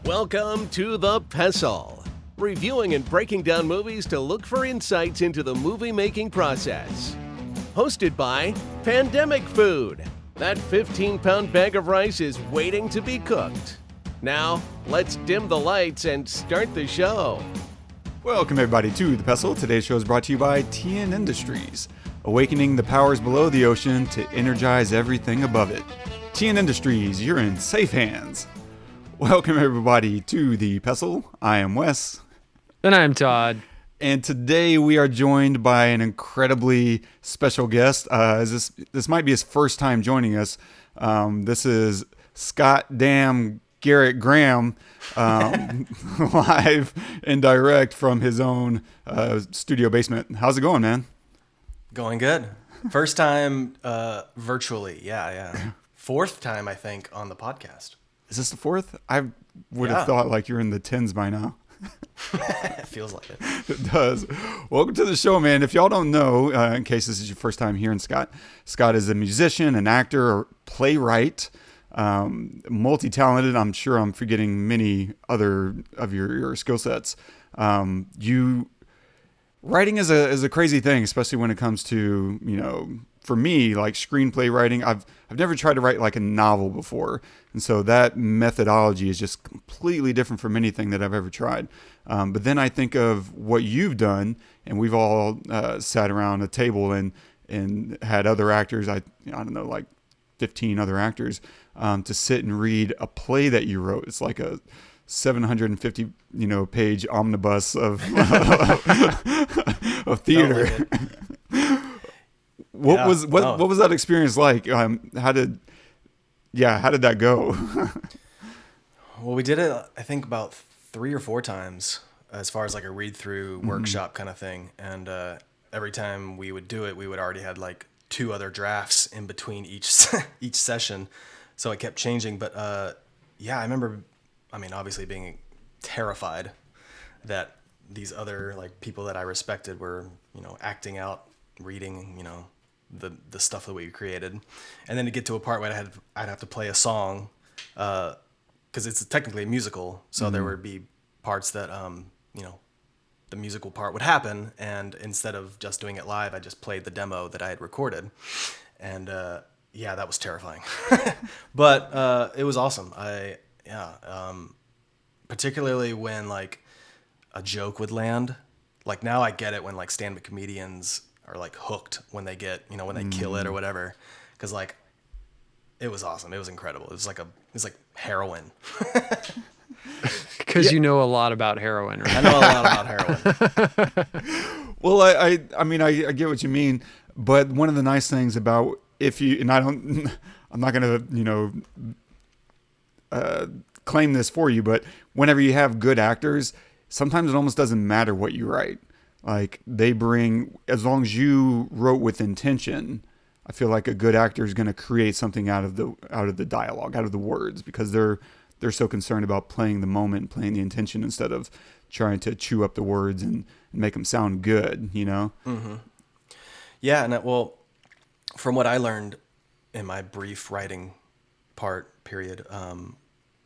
Welcome to the Pestle, reviewing and breaking down movies to look for insights into the movie-making process. Hosted by Pandemic Food. That 15-pound bag of rice is waiting to be cooked. Now, let's dim the lights and start the show. Welcome everybody to The Pestle. Today's show is brought to you by TN Industries, awakening the powers below the ocean to energize everything above it. TN Industries, you're in safe hands. Welcome everybody to The Pestle. I am Wes. And I'm Todd. And today we are joined by an incredibly special guest. This might be his first time joining us. This is Scott Garrett Graham, live and direct from his own studio basement. How's it going, man? Going good. First time virtually. Yeah. Fourth time, I think, on the podcast. Is this the fourth? I would have thought like you're in the tens by now. It feels like it. It does. Welcome to the show, man. If y'all don't know, in case this is your first time hearing Scott is a musician, an actor, a playwright, multi-talented. I'm sure I'm forgetting many other of your skill sets. Writing is a crazy thing, especially when it comes to, for me, like screenplay writing. I've never tried to write like a novel before. And so that methodology is just completely different from anything that I've ever tried. But then I think of what you've done, and we've all sat around a table and had other actors, I don't know, like 15 other actors, to sit and read a play that you wrote. It's like a 750, page omnibus of of theater. What was that experience like? How did that go? Well, we did it, I think, about 3 or 4 times as far as like a read-through workshop kind of thing. And every time we would do it, we would already had like 2 other drafts in between each session. So it kept changing. But I remember, obviously being terrified that these other like people that I respected were, acting out, reading, the stuff that we created. And then to get to a part where I'd have to play a song, because it's technically a musical. So there would be parts that, the musical part would happen. And instead of just doing it live, I just played the demo that I had recorded. And that was terrifying. But it was awesome. Particularly when like a joke would land. Like now I get it when like stand-up comedians are like hooked when they get, when they kill it or whatever. Cause like, it was awesome. It was incredible. It was like heroin. Because you know a lot about heroin, right? I know a lot about heroin. Well, I get what you mean, but one of the nice things about I'm not going to, claim this for you, but whenever you have good actors, sometimes it almost doesn't matter what you write. Like they bring, as long as you wrote with intention, I feel like a good actor is going to create something out of the dialogue, out of the words, because they're so concerned about playing the moment, playing the intention instead of trying to chew up the words and make them sound good, Mm-hmm. Yeah. And from what I learned in my brief writing period,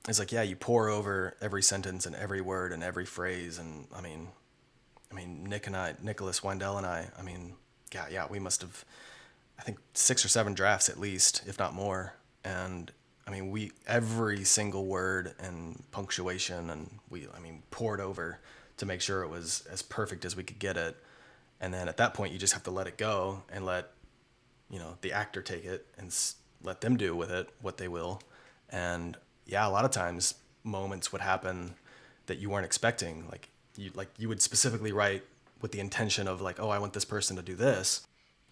it's like, you pour over every sentence and every word and every phrase. And Nicholas Wendell and I, we must have, I think 6 or 7 drafts at least, if not more. And every single word and punctuation, and we poured over to make sure it was as perfect as we could get it. And then at that point, you just have to let it go and let, the actor take it and let them do with it what they will. And a lot of times moments would happen that you weren't expecting. You would specifically write with the intention of like, oh, I want this person to do this.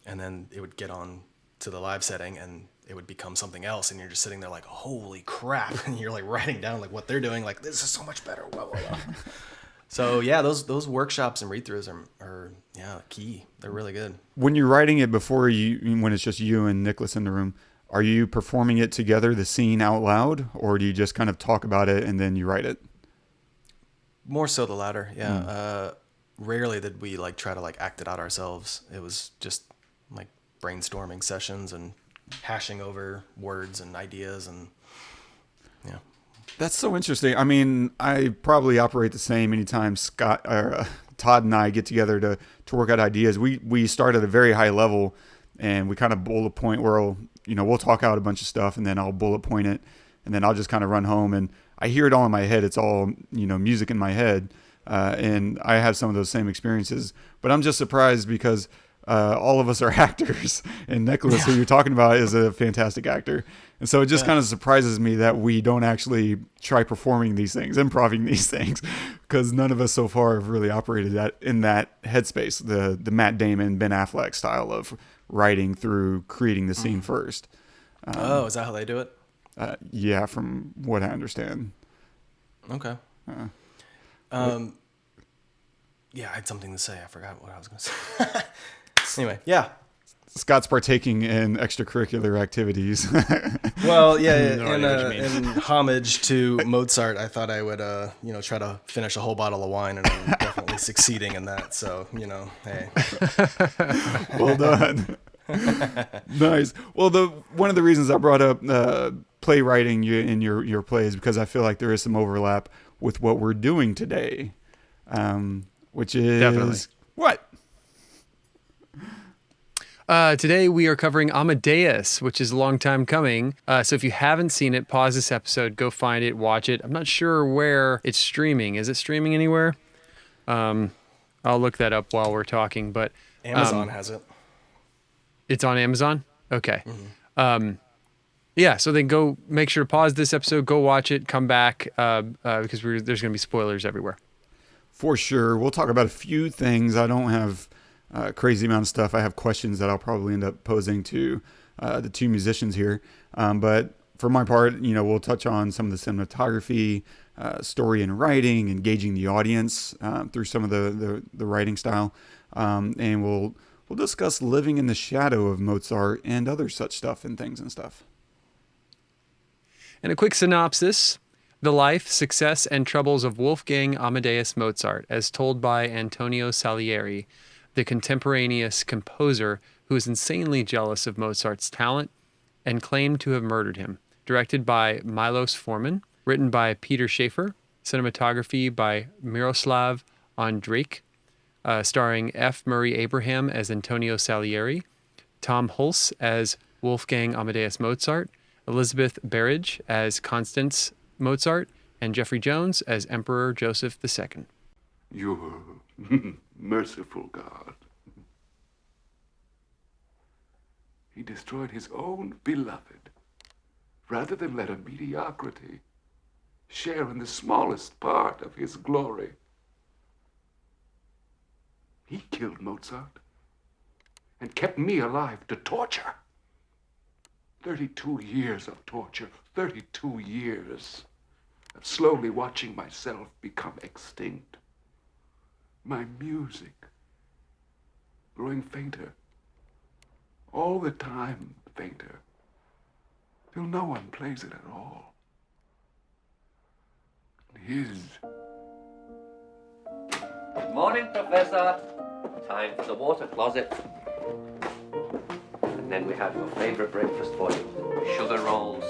And then it would get on to the live setting and it would become something else. And you're just sitting there like, holy crap. And you're like writing down like what they're doing. Like, this is so much better. Blah, blah, blah. So those workshops and read-throughs are key. They're really good. When you're writing it when it's just you and Nicholas in the room, are you performing it together, the scene out loud, or do you just kind of talk about it and then you write it? More so the latter, yeah. Rarely did we like try to like act it out ourselves. It was just like brainstorming sessions and hashing over words and ideas and That's so interesting. I mean, I probably operate the same anytime Todd and I get together to work out ideas. We start at a very high level, and we kind of bullet point where we'll talk out a bunch of stuff, and then I'll bullet point it, and then I'll just kind of run home, and I hear it all in my head. It's all music in my head, and I have some of those same experiences. But I'm just surprised because all of us are actors, and Nicholas, who you're talking about, is a fantastic actor. And so it just kind of surprises me that we don't actually try performing these things, improvising these things, because none of us so far have really operated in that headspace, the Matt Damon, Ben Affleck style of writing through creating the scene first. Is that how they do it? Yeah, from what I understand. Okay. Yeah, I had something to say. I forgot what I was going to say. Anyway, yeah. Scott's partaking in extracurricular activities. Well, yeah, in in homage to Mozart, I thought I would, try to finish a whole bottle of wine, and I'm definitely succeeding in that. So, hey. Well done. Nice. Well, one of the reasons I brought up playwriting in your plays, because I feel like there is some overlap with what we're doing today, which is Definitely. What? Today we are covering Amadeus, which is a long time coming. So if you haven't seen it, pause this episode, go find it, watch it. I'm not sure where it's streaming. Is it streaming anywhere? I'll look that up while we're talking. But Amazon has it. It's on Amazon? Okay. Mm-hmm. Yeah, so then go make sure to pause this episode, go watch it, come back, because there's going to be spoilers everywhere. For sure. We'll talk about a few things. I don't have a crazy amount of stuff. I have questions that I'll probably end up posing to the two musicians here. But for my part, we'll touch on some of the cinematography, story and writing, engaging the audience through some of the writing style. And we'll discuss living in the shadow of Mozart and other such stuff and things and stuff. And a quick synopsis: the life, success, and troubles of Wolfgang Amadeus Mozart, as told by Antonio Salieri, the contemporaneous composer who is insanely jealous of Mozart's talent and claimed to have murdered him. Directed by Milos Forman, written by Peter Shaffer, cinematography by Miroslav Ondrícek, starring F. Murray Abraham as Antonio Salieri, Tom Hulce as Wolfgang Amadeus Mozart, Elizabeth Berridge as Constanze Mozart, and Jeffrey Jones as Emperor Joseph II. You're merciful God. He destroyed his own beloved rather than let a mediocrity share in the smallest part of his glory. He killed Mozart and kept me alive to torture. 32 years of torture, 32 years of slowly watching myself become extinct. My music growing fainter, all the time fainter, till no one plays it at all. His. Good morning, Professor. Time for the water closet. And then we have your favorite breakfast for you. Sugar rolls.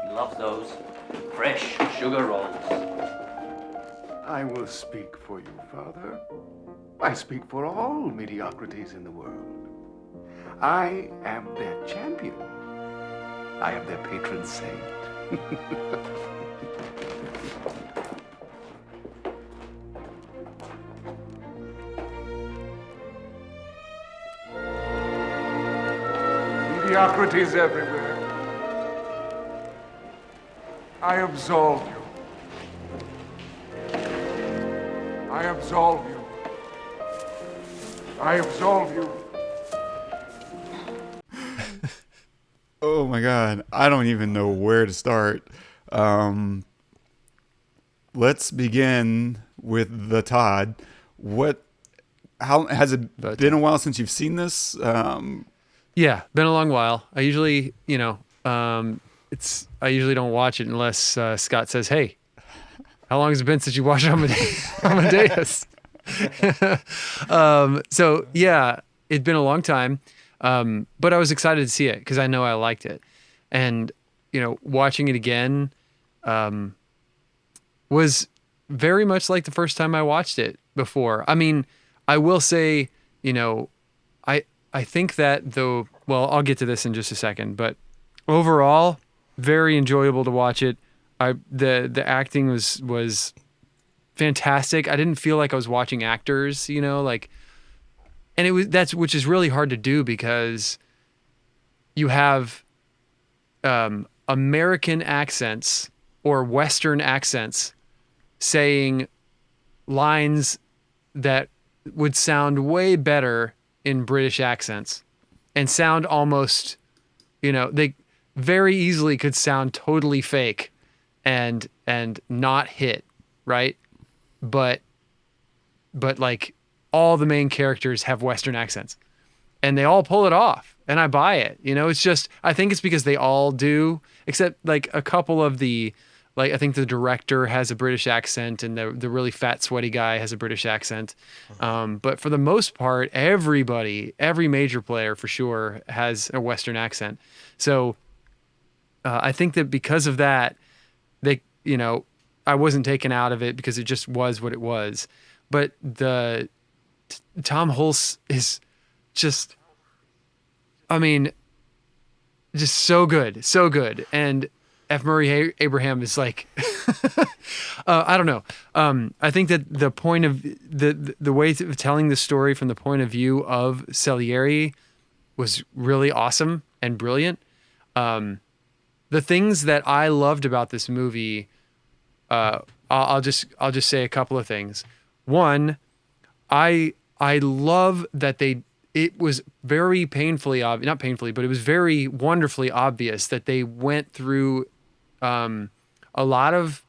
He loves those. Fresh sugar rolls. I will speak for you, Father. I speak for all mediocrities in the world. I am their champion. I am their patron saint. Mediocrities everywhere. I absolve you. I absolve you. I absolve you. Oh my God. I don't even know where to start. Let's begin with the Todd. How has it been a while since you've seen this? Yeah, been a long while. I usually, I usually don't watch it unless Scott says, "Hey, how long has it been since you watched Amadeus?" So yeah, it'd been a long time, but I was excited to see it because I know I liked it, and watching it again, was very much like the first time I watched it before. I mean, I will say, you know, I think that though, well, I'll get to this in just a second, but overall, very enjoyable to watch it. The acting was fantastic. I didn't feel like I was watching actors, you know, like, and which is really hard to do because you have American accents or Western accents saying lines that would sound way better in British accents and sound almost, you know, they very easily could sound totally fake and not hit, right? But like all the main characters have Western accents and they all pull it off and I buy it. You know, it's just, I think it's because they all do, except like a couple of the, like, I think the director has a British accent and the really fat, sweaty guy has a British accent. But for the most part, every major player for sure has a Western accent. So I think that because of that, they, you know, I wasn't taken out of it because it just was what it was. But Tom Hulce is just, I mean, just so good. And F. Murray Abraham is like, I don't know. I think that the point of the way of telling the story from the point of view of Salieri was really awesome and brilliant. The things that I loved about this movie, I'll just say a couple of things. One, I love that it was very painfully obvious, not painfully, but it was very wonderfully obvious that they went through a lot of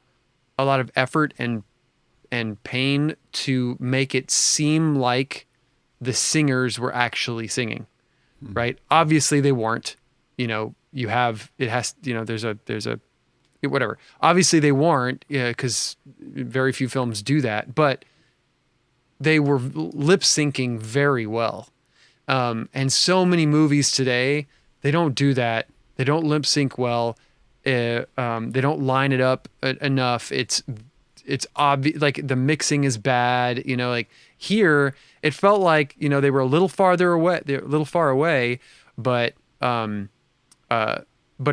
effort and pain to make it seem like the singers were actually singing, right? Obviously they weren't, you know, there's a whatever. Obviously they weren't, because very few films do that, but they were lip syncing very well. And so many movies today, they don't do that. They don't lip sync well. They don't line it up enough. It's obvious, like the mixing is bad, you know, like here it felt like, you know, they were a little far away, but it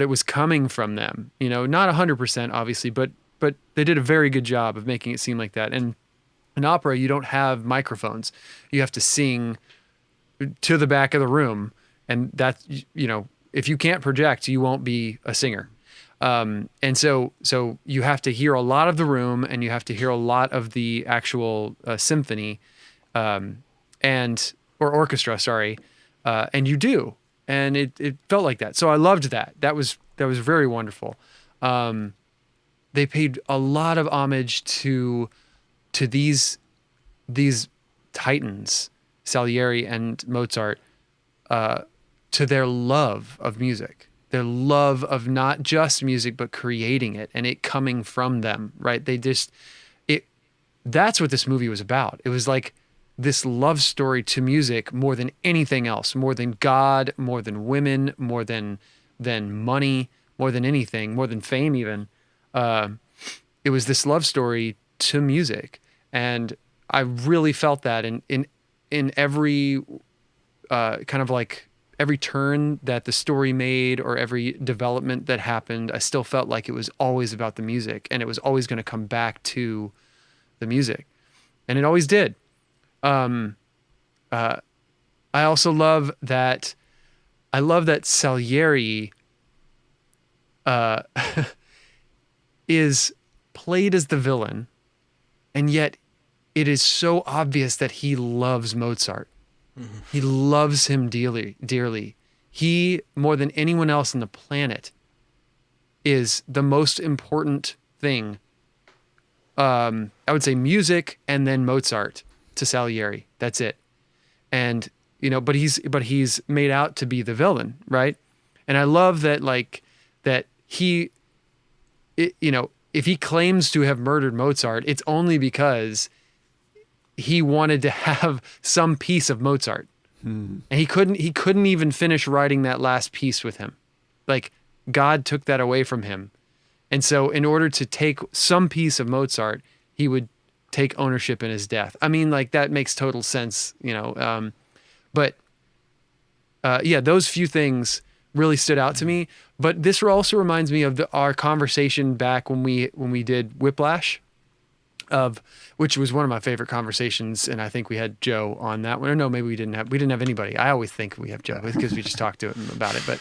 was coming from them, you know, not 100% obviously, but they did a very good job of making it seem like that. And in opera, you don't have microphones. You have to sing to the back of the room. And that's, you know, if you can't project, you won't be a singer. And so you have to hear a lot of the room and you have to hear a lot of the actual symphony, or orchestra, sorry. And you do. And it felt like that. So I loved that. That was very wonderful. They paid a lot of homage to these titans, Salieri and Mozart, to their love of music, their love of not just music, but creating it and it coming from them, right? That's what this movie was about. It was like this love story to music more than anything else, more than God, more than women, more than money, more than anything, more than fame even. It was this love story to music. And I really felt that in every kind of like every turn that the story made or every development that happened, I still felt like it was always about the music and it was always going to come back to the music. And it always did. I also love that. I love that Salieri is played as the villain, and yet it is so obvious that he loves Mozart. Mm-hmm. He loves him dearly. He, more than anyone else on the planet, is the most important thing. I would say music and then Mozart to Salieri. That's it. And, you know, but he's made out to be the villain, right? And I love that, like, that he, you know, if he claims to have murdered Mozart, it's only because he wanted to have some piece of Mozart. And he couldn't even finish writing that last piece with him. Like, God took that away from him. And so in order to take some piece of Mozart, he would take ownership in his death. I mean, like, that makes total sense, you know. But yeah, those few things really stood out to me. But this also reminds me of our conversation back when we did Whiplash, which was one of my favorite conversations, and I think we had Joe on that one. Or no, maybe we didn't have anybody. I always think we have Joe because we just talked to him about it. But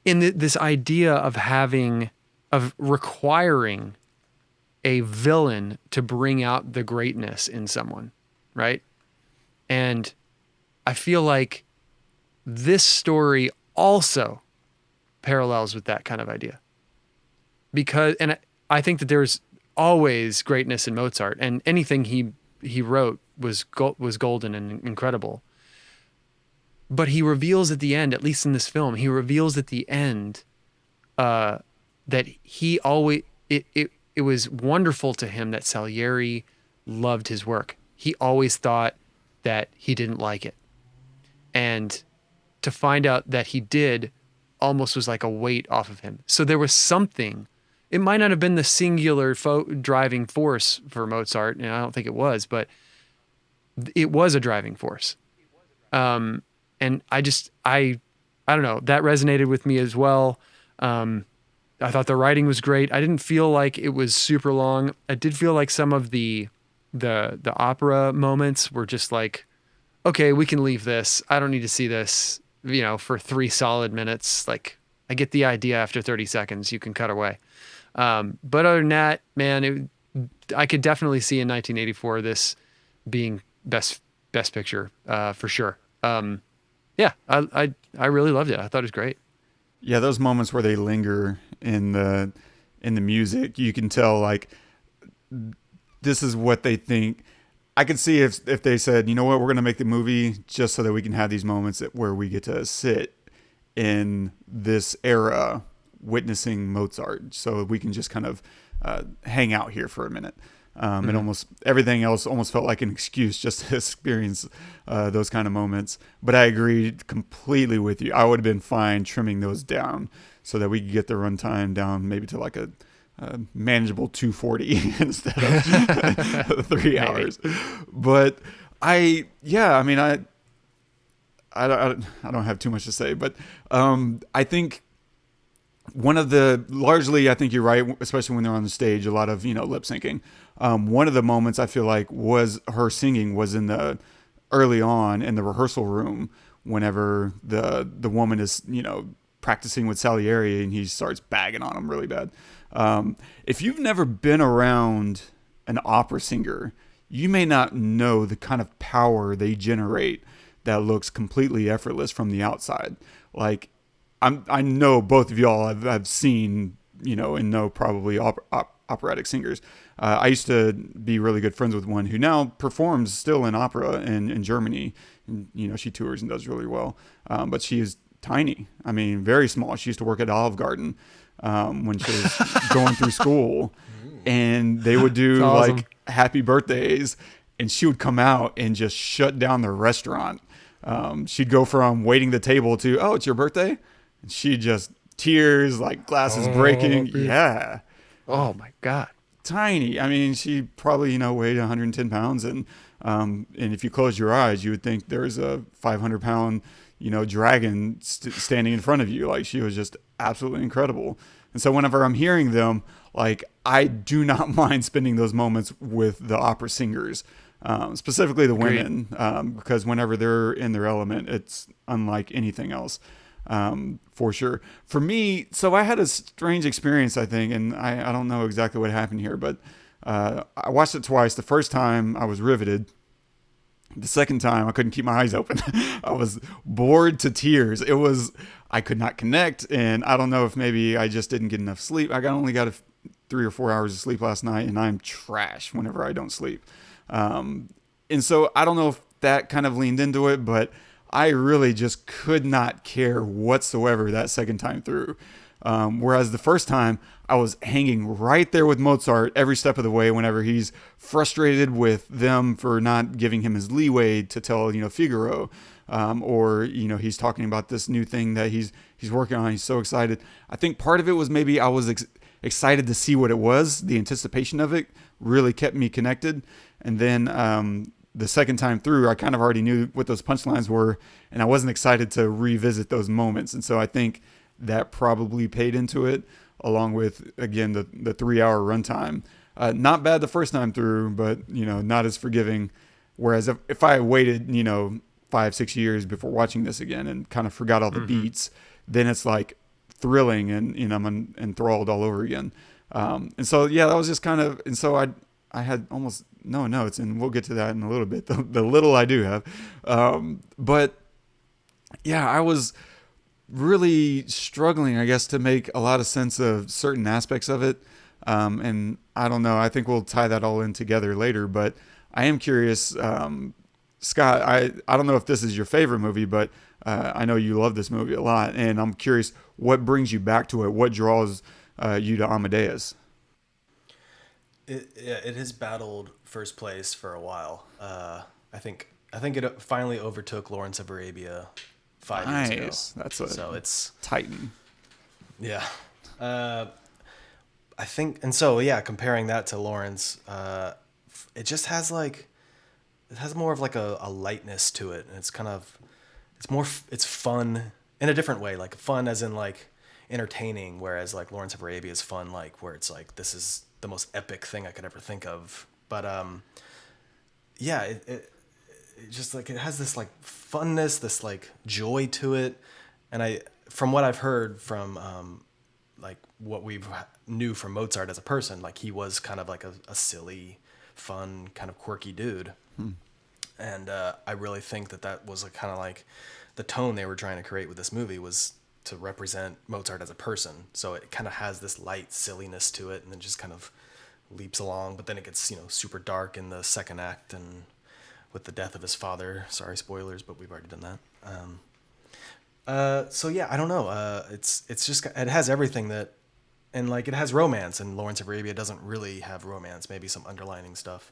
in this idea of requiring a villain to bring out the greatness in someone, right? And I feel like this story also parallels with that kind of idea. Because, and I think that there's always greatness in Mozart, and anything he wrote was golden and incredible. But he reveals at the end, at least in this film, he reveals at the end that he always it was wonderful to him that Salieri loved his work. He always thought that he didn't like it, and to find out that he did almost was like a weight off of him. So there was something. It might not have been the singular driving force for Mozart, and I don't think it was, but it was a driving force. And I don't know, that resonated with me as well. I thought the writing was great. I didn't feel like it was super long. I did feel like some of the opera moments were just like, okay, we can leave this. I don't need to see this, you know, for 3 solid minutes. Like, I get the idea after 30 seconds, you can cut away. But other than that, man, I could definitely see in 1984 this being best picture, for sure. Yeah, I really loved it. I thought it was great. Yeah, those moments where they linger in the music, you can tell, like, this is what they think. I could see if they said, you know what, we're going to make the movie just so that we can have these moments where we get to sit in this era witnessing Mozart, so we can just kind of hang out here for a minute. And almost everything else almost felt like an excuse just to experience those kind of moments. But I agreed completely with you. I would have been fine trimming those down so that we could get the runtime down maybe to like a manageable 240 instead of 3 hours. But I don't have too much to say, but I think one of the, largely, I think you're right, especially when they're on the stage, a lot of, lip syncing. One of the moments I feel like was her singing was in the early on in the rehearsal room, whenever the woman is, practicing with Salieri and he starts bagging on him really bad. If you've never been around an opera singer, you may not know the kind of power they generate that looks completely effortless from the outside. Like, I know both of y'all I've seen, and know probably operatic singers. I used to be really good friends with one who now performs still in opera in Germany. And, she tours and does really well. But she is tiny. I mean, very small. She used to work at Olive Garden when she was going through school. And they would do awesome. like happy birthdays. And she would come out and just shut down the restaurant. She'd go from waiting the table to, oh, it's your birthday? And she just tears, like glasses breaking. Yeah. Oh my God. Tiny. I mean, she probably, weighed 110 pounds. And if you close your eyes, you would think there's a 500-pound, dragon standing in front of you. Like, she was just absolutely incredible. And so whenever I'm hearing them, like, I do not mind spending those moments with the opera singers, specifically the women, because whenever they're in their element, it's unlike anything else. For sure. For me, so I had a strange experience, I think, and I don't know exactly what happened here, but I watched it twice. The first time I was riveted. The second time I couldn't keep my eyes open. I was bored to tears. I could not connect, and I don't know if maybe I just didn't get enough sleep. I only got 3 or 4 hours of sleep last night, and I'm trash whenever I don't sleep. And so I don't know if that kind of leaned into it, but I really just could not care whatsoever that second time through. Whereas the first time, I was hanging right there with Mozart every step of the way whenever he's frustrated with them for not giving him his leeway to tell, Figaro. Or, he's talking about this new thing that he's he's working on. He's so excited. I think part of it was maybe I was excited to see what it was. The anticipation of it really kept me connected. And then the second time through, I kind of already knew what those punchlines were, and I wasn't excited to revisit those moments. And so I think that probably paid into it, along with, again, the 3-hour runtime. Not bad the first time through, but, not as forgiving. Whereas if I waited, 5-6 years before watching this again and kind of forgot all the beats, then it's like thrilling and, I'm enthralled all over again. And so, yeah, that was just kind of, and so I had almost no notes, and we'll get to that in a little bit, the little I do have. But yeah, I was really struggling, I guess, to make a lot of sense of certain aspects of it. And I don't know, I think we'll tie that all in together later, but I am curious, Scott, I don't know if this is your favorite movie, but I know you love this movie a lot, and I'm curious what brings you back to it. What draws you to Amadeus? It has battled first place for a while. I think it finally overtook Lawrence of Arabia 5 years ago. That's so it's Titan. Yeah. I think, and so yeah, comparing that to Lawrence, it just has more of like a lightness to it, and it's fun in a different way, like fun as in like entertaining, whereas like Lawrence of Arabia is fun, like where it's like this is the most epic thing I could ever think of. But yeah, it just like it has this like funness, this like joy to it, and from what I've heard from like what we knew from Mozart as a person, like he was kind of like a silly, fun, kind of quirky dude. And I really think that was a kind of like the tone they were trying to create with this movie was to represent Mozart as a person. So it kind of has this light silliness to it, and then just kind of leaps along. But then it gets super dark in the second act, and with the death of his father. Sorry, spoilers, but we've already done that. So yeah, I don't know. It's just, it has everything that, and like it has romance, and Lawrence of Arabia doesn't really have romance. Maybe some underlining stuff.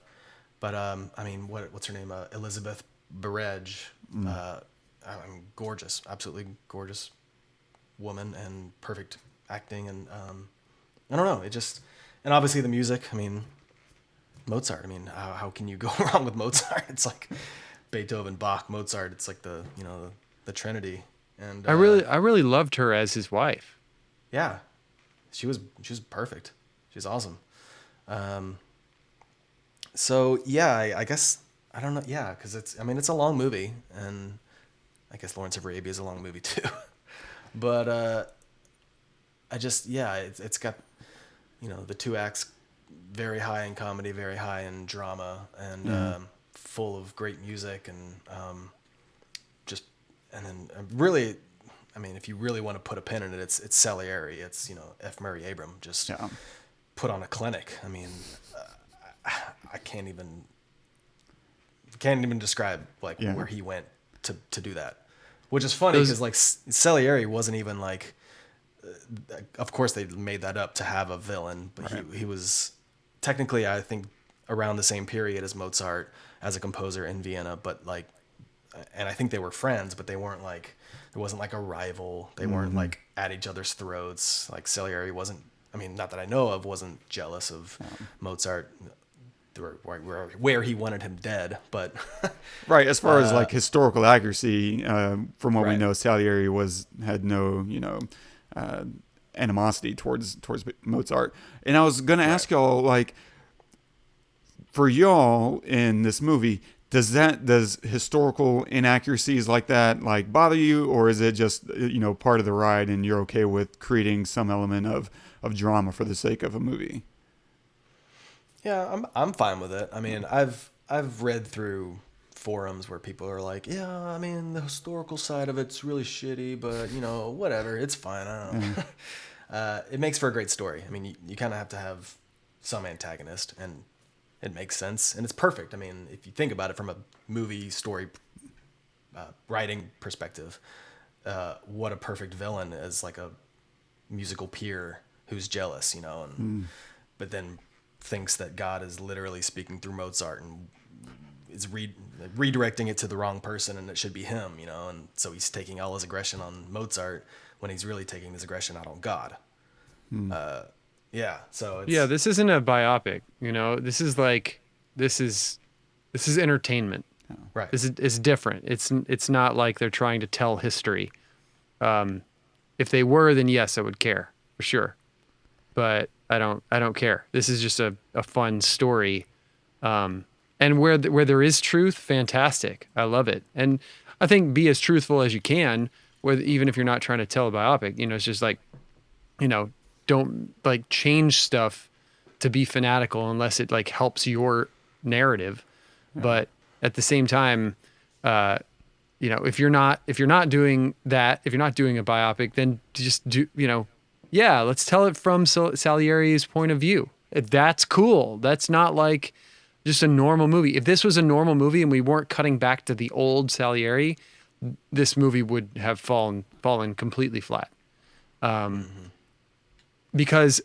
But I mean, what's her name? Elizabeth Berridge. Gorgeous, absolutely gorgeous woman, and perfect acting, and I don't know. It just, and obviously the music. I mean, Mozart. I mean, how can you go wrong with Mozart? It's like Beethoven, Bach, Mozart. It's like the Trinity. And I really loved her as his wife. Yeah, she was perfect. She was awesome. So yeah, I guess I don't know. Yeah, because it's a long movie, and I guess Lawrence of Arabia is a long movie too. But it's got the two acts very high in comedy, very high in drama, and full of great music, and then really, I mean, if you really want to put a pin in it, it's Salieri. It's F. Murray Abraham just put on a clinic. I mean. I can't even describe where he went to do that, which is funny because like Salieri wasn't even like, of course they made that up to have a villain, but he was technically, I think, around the same period as Mozart as a composer in Vienna, but like, and I think they were friends, but they weren't like, it wasn't like a rival. They weren't like at each other's throats. Like Salieri wasn't, I mean, not that I know of, wasn't jealous of Mozart. Where he wanted him dead, but right, as far as like historical accuracy, from what we know, Salieri had no animosity towards Mozart. And I was gonna ask y'all, like, for y'all in this movie, does historical inaccuracies like that like bother you, or is it just part of the ride and you're okay with creating some element of drama for the sake of a movie? Yeah, I'm fine with it. I mean, I've read through forums where people are like, yeah, I mean, the historical side of it's really shitty, but whatever, it's fine. I don't know. It makes for a great story. I mean, you kind of have to have some antagonist, and it makes sense, and it's perfect. I mean, if you think about it from a movie story writing perspective, what a perfect villain is, like a musical peer who's jealous, but then thinks that God is literally speaking through Mozart and is redirecting it to the wrong person, and it should be him, you know. And so he's taking all his aggression on Mozart when he's really taking his aggression out on God. Yeah. So it's, Yeah, this isn't a biopic, you know. This is entertainment. right. It's different. It's not like they're trying to tell history. If they were, then yes, I would care for sure. But I don't care. This is just a fun story. And where there is truth, fantastic. I love it. And I think be as truthful as you can, even if you're not trying to tell a biopic. You know, it's just like, you know, don't like change stuff to be fanatical unless it like helps your narrative. But at the same time, you know, if you're not doing that, if you're not doing a biopic, then just do, you know, yeah, let's tell it from Salieri's point of view. That's cool. That's not like just a normal movie. If this was a normal movie and we weren't cutting back to the old Salieri, this movie would have fallen completely flat. Because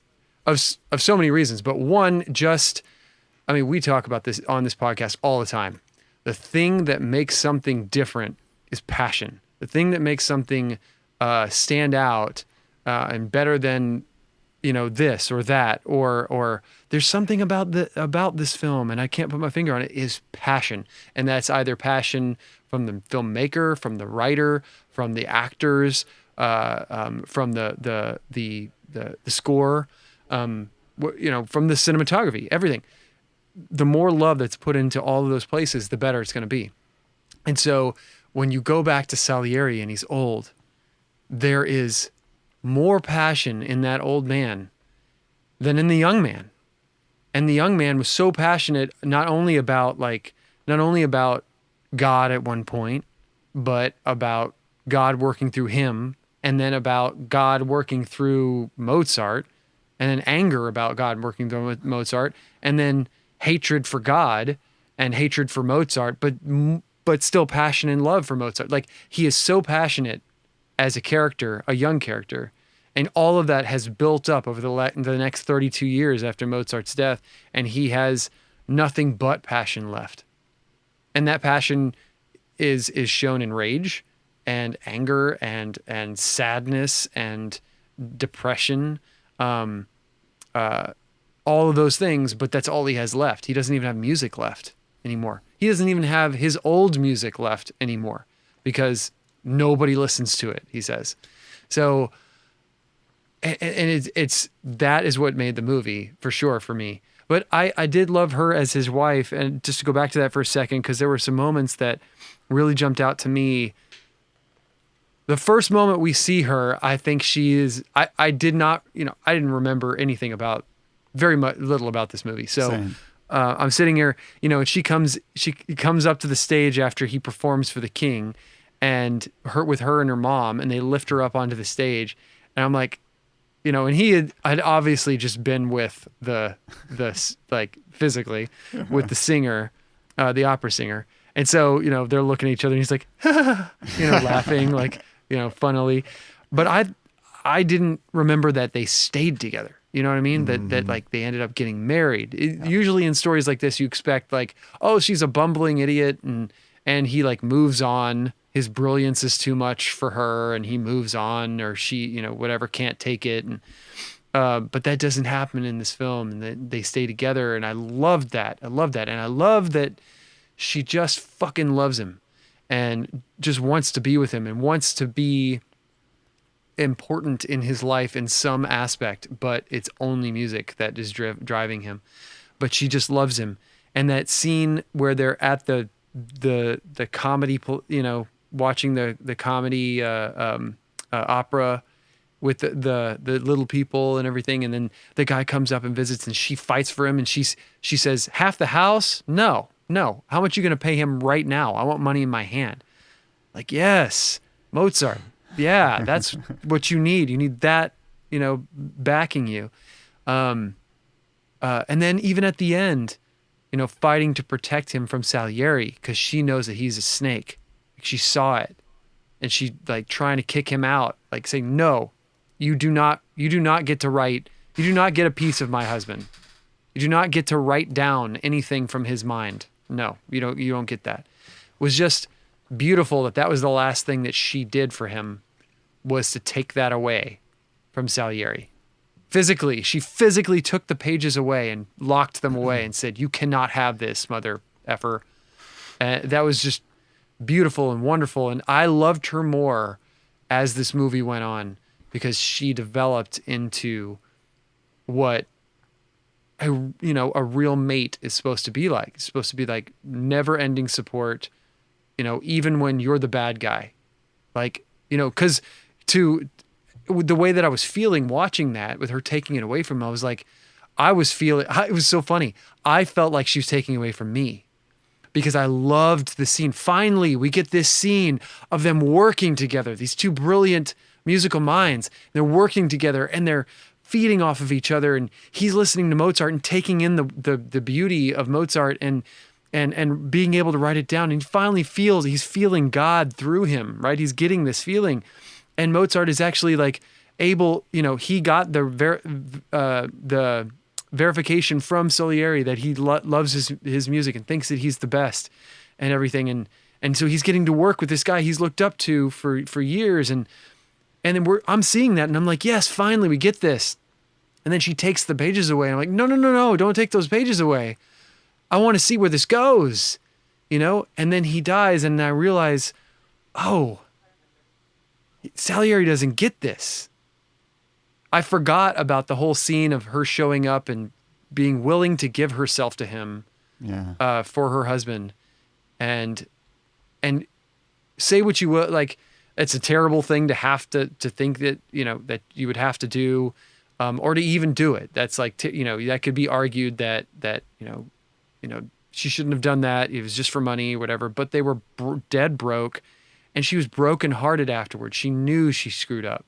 of so many reasons. But one, just, I mean, we talk about this on this podcast all the time. The thing that makes something different is passion. The thing that makes something stand out and better than, you know, this or that, or there's something about this film, and I can't put my finger on it, is passion. And that's either passion from the filmmaker, from the writer, from the actors, from the score, you know, from the cinematography, everything. The more love that's put into all of those places, the better it's going to be. And so when you go back to Salieri and he's old, there is more passion in that old man than in the young man. And the young man was so passionate, not only about God at one point, but about God working through him, and then about God working through Mozart, and then anger about God working through Mozart, and then hatred for God and hatred for Mozart, but still passion and love for Mozart. Like, he is so passionate as a character, a young character, and all of that has built up over the next 32 years after Mozart's death, and he has nothing but passion left. And that passion is shown in rage and anger and sadness and depression, all of those things, but that's all he has left. He doesn't even have music left anymore. He doesn't even have his old music left anymore because nobody listens to it, he says. So, and it's that is what made the movie for sure for me. But I did love her as his wife, and just to go back to that for a second, because there were some moments that really jumped out to me. The first moment we see her, I think she is, I did not, you know, I didn't remember anything about, little about this movie. So I'm sitting here, you know, and she comes up to the stage after he performs for the king, and with her and her mom, and they lift her up onto the stage. And I'm like, you know, and he had obviously just been with the like physically with the singer, the opera singer. And so, you know, they're looking at each other and he's like, you know, laughing, like, you know, funnily. But I didn't remember that they stayed together. You know what I mean? That like they ended up getting married. Usually in stories like this, you expect like, oh, she's a bumbling idiot and he like moves on. His brilliance is too much for her and he moves on, or she, you know, whatever, can't take it. And but that doesn't happen in this film, and they stay together. And I loved that. And I love that she just fucking loves him and just wants to be with him and wants to be important in his life in some aspect, but it's only music that is driving him. But she just loves him. And that scene where they're at the comedy, you know, watching the comedy opera with the little people and everything, and then the guy comes up and visits, and she fights for him, and she says, half the house? No. How much are you going to pay him right now? I want money in my hand. Like, yes, Mozart. Yeah, that's what you need. You need that, you know, backing you. And then even at the end, you know, fighting to protect him from Salieri because she knows that he's a snake. She saw it, and she like trying to kick him out, like saying, no, you do not get to write. You do not get a piece of my husband. You do not get to write down anything from his mind. No, you don't get that. It was just beautiful that was the last thing that she did for him, was to take that away from Salieri. She physically took the pages away and locked them away and said, "You cannot have this, mother effer." That was just beautiful and wonderful. And I loved her more as this movie went on, because she developed into what a real mate is supposed to be like. It's supposed to be like never-ending support, even when you're the bad guy. Like, because the way that I was feeling watching that, with her taking it away from him, I was like, it was so funny. I felt like she was taking away from me, because I loved the scene. Finally, we get this scene of them working together, these two brilliant musical minds. They're working together and they're feeding off of each other, and he's listening to Mozart and taking in the beauty of Mozart and being able to write it down. And he finally he's feeling God through him, right? He's getting this feeling. And Mozart is actually like able, he got the verification from Salieri that he loves his music and thinks that he's the best and everything. And so he's getting to work with this guy he's looked up to for years. And then I'm seeing that and I'm like, yes, finally we get this. And then she takes the pages away. I'm like, no, don't take those pages away. I want to see where this goes, And then he dies, and I realize, oh, Salieri doesn't get this. I forgot about the whole scene of her showing up and being willing to give herself to him, for her husband, and say what you will. Like, it's a terrible thing to have to think that that you would have to do, or to even do it. That's like that could be argued that she shouldn't have done that. It was just for money, whatever. But they were dead broke, and she was brokenhearted afterwards. She knew she screwed up,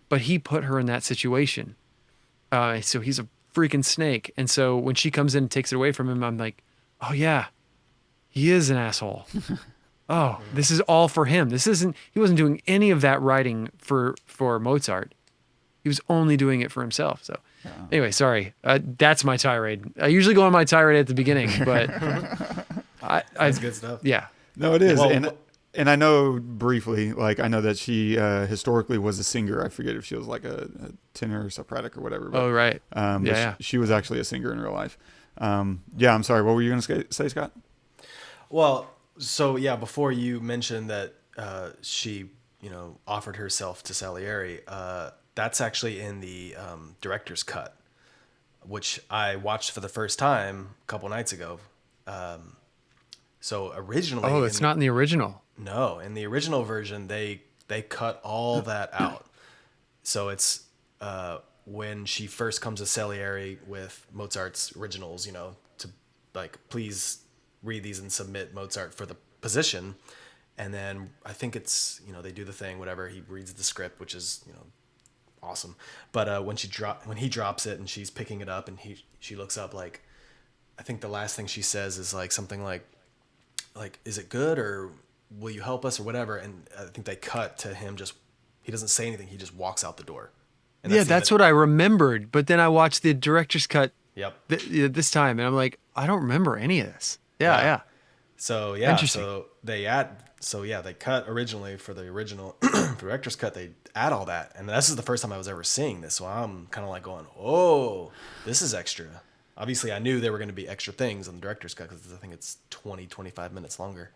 but he put her in that situation. So he's a freaking snake. And so when she comes in and takes it away from him, I'm like, oh yeah, he is an asshole. Oh, this is all for him. He wasn't doing any of that writing for Mozart. He was only doing it for himself. So anyway, sorry. That's my tirade. I usually go on my tirade at the beginning, but That's good stuff. Yeah. No, it is. Well, and I know briefly, I know that she historically was a singer. I forget if she was like a tenor or sopratic or whatever. But, right. She was actually a singer in real life. I'm sorry. What were you going to say, Scott? Well, so yeah, before you mentioned that she, offered herself to Salieri, that's actually in the director's cut, which I watched for the first time a couple nights ago. So originally, it's not in the original. No, in the original version, they cut all that out. So it's when she first comes to Salieri with Mozart's originals, to please read these and submit Mozart for the position. And then I think it's, they do the thing, whatever, he reads the script, which is, awesome. But when he drops it and she's picking it up and she looks up, I think the last thing she says is something like, is it good, or will you help us, or whatever? And I think they cut to him he doesn't say anything. He just walks out the door. And that's what I remembered. But then I watched the director's cut this time, and I'm like, I don't remember any of this. Yeah. So they cut originally for the original director's cut. They add all that, and this is the first time I was ever seeing this. So I'm kind of going, oh, this is extra. Obviously, I knew there were going to be extra things on the director's cut because I think it's 25 minutes longer,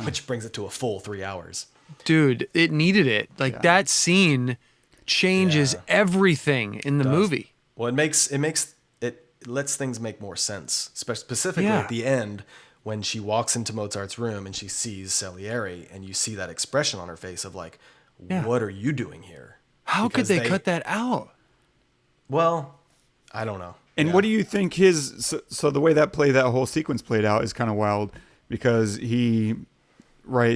which brings it to a full 3 hours. Dude, it needed it. That scene changes everything in the movie. Well, it lets things make more sense, specifically at the end when she walks into Mozart's room and she sees Salieri, and you see that expression on her face of what are you doing here? How could they cut that out? Well, I don't know. And what do you think so the way that whole sequence played out is kind of wild, because he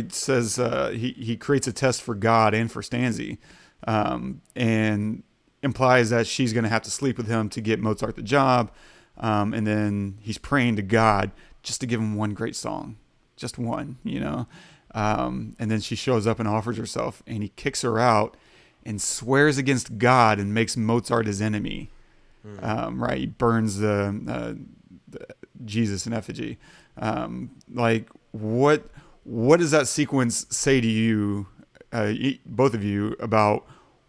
says he creates a test for God and for Stanze, and implies that she's going to have to sleep with him to get Mozart the job, and then he's praying to God just to give him one great song, just one, and then she shows up and offers herself, and he kicks her out and swears against God and makes Mozart his enemy. He burns the Jesus in effigy. Like what does that sequence say to you, both of you, about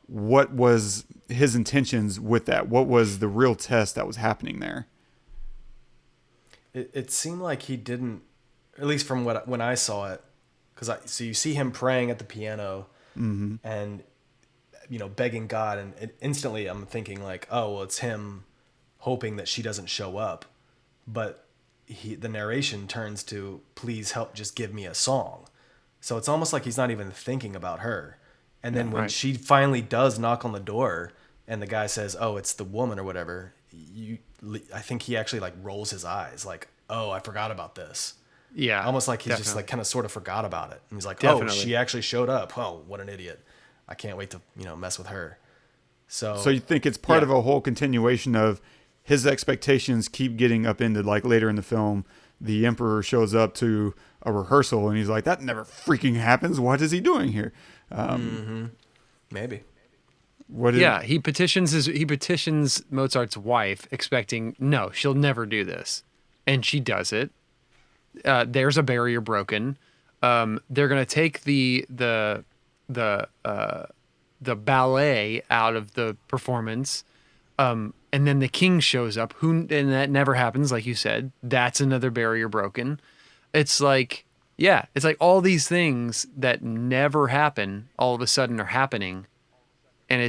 what was his intentions with that? What was the real test that was happening there? It seemed like he didn't, at least from when I saw it, so you see him praying at the piano, and begging God, and instantly I'm thinking like, oh well, it's him hoping that she doesn't show up, but the narration turns to, please help, just give me a song. So it's almost like he's not even thinking about her. And then when she finally does knock on the door and the guy says, oh, it's the woman or whatever, I think he actually like rolls his eyes like, oh, I forgot about this. Yeah. Almost like he's just like kind of sort of forgot about it. And he's like, oh, she actually showed up. Oh, what an idiot. I can't wait to, mess with her. So you think it's part of a whole continuation of his expectations keep getting upended. Like later in the film, the emperor shows up to a rehearsal and he's like, that never freaking happens. What is he doing here? Maybe. He petitions Mozart's wife expecting, no, she'll never do this. And she does it. There's a barrier broken. They're going to take the ballet out of the performance. And then the king shows up, and that never happens, like you said. That's another barrier broken. It's like all these things that never happen all of a sudden are happening, and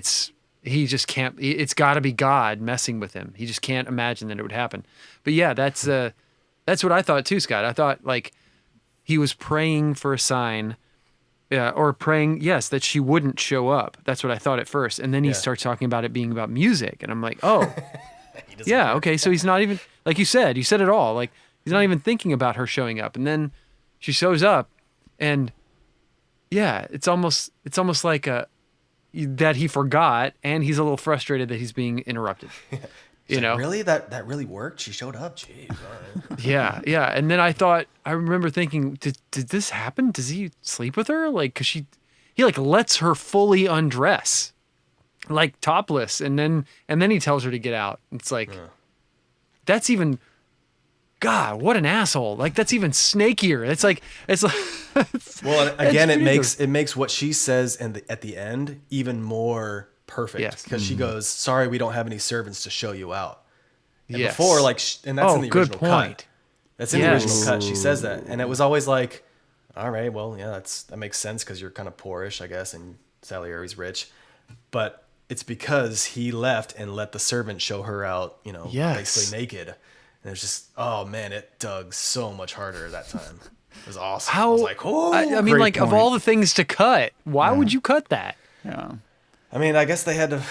he just can't. It's got to be God messing with him. He just can't imagine that it would happen. But yeah, that's what I thought too, Scott. I thought like he was praying for a sign. Or praying, that she wouldn't show up. That's what I thought at first. And then he starts talking about it being about music. And I'm like, oh, yeah, okay. So he's not even, like you said it all. Like, he's not even thinking about her showing up. And then she shows up. And, it's almost like that he forgot. And he's a little frustrated that he's being interrupted. Really? That really worked? She showed up? Jeez. All right. Yeah. And then I remember thinking, did this happen? Does he sleep with her? Like, cause he like lets her fully undress, like topless. And then he tells her to get out. It's like, that's even, God, what an asshole. Like, that's even snakier. It's like, well, again, it makes what she says at the end even more perfect, because she goes, sorry, we don't have any servants to show you out. And before, and that's in the original cut. That's in the original cut. She says that, and it was always like, all right, well, yeah, that makes sense because you're kind of poorish, I guess, and Salieri's rich, but it's because he left and let the servant show her out, basically naked, and it's just, oh man, it dug so much harder that time. It was awesome. I was like, oh, I mean, like, of all the things to cut, why would you cut that? Yeah. I mean, I guess they had to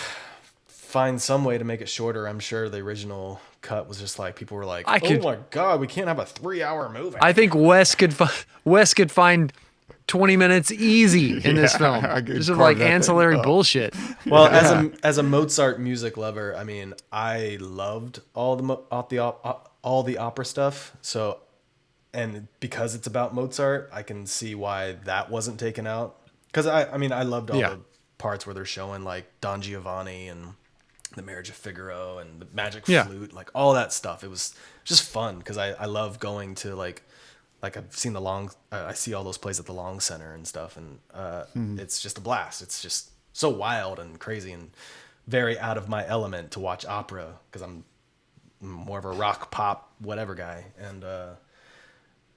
find some way to make it shorter. I'm sure the original cut was just like, people were like, oh my God, we can't have a 3-hour movie. I think Wes could find 20 minutes easy in this film. Just of like ancillary bullshit. Well, as a Mozart music lover, I mean, I loved all the opera stuff. So, and because it's about Mozart, I can see why that wasn't taken out. Because I loved all the parts where they're showing like Don Giovanni and the Marriage of Figaro and the Magic Flute, like all that stuff. It was just fun because I love going to like I've seen I see all those plays at the Long Center and stuff, and it's just a blast. It's just so wild and crazy and very out of my element to watch opera because I'm more of a rock pop whatever guy, and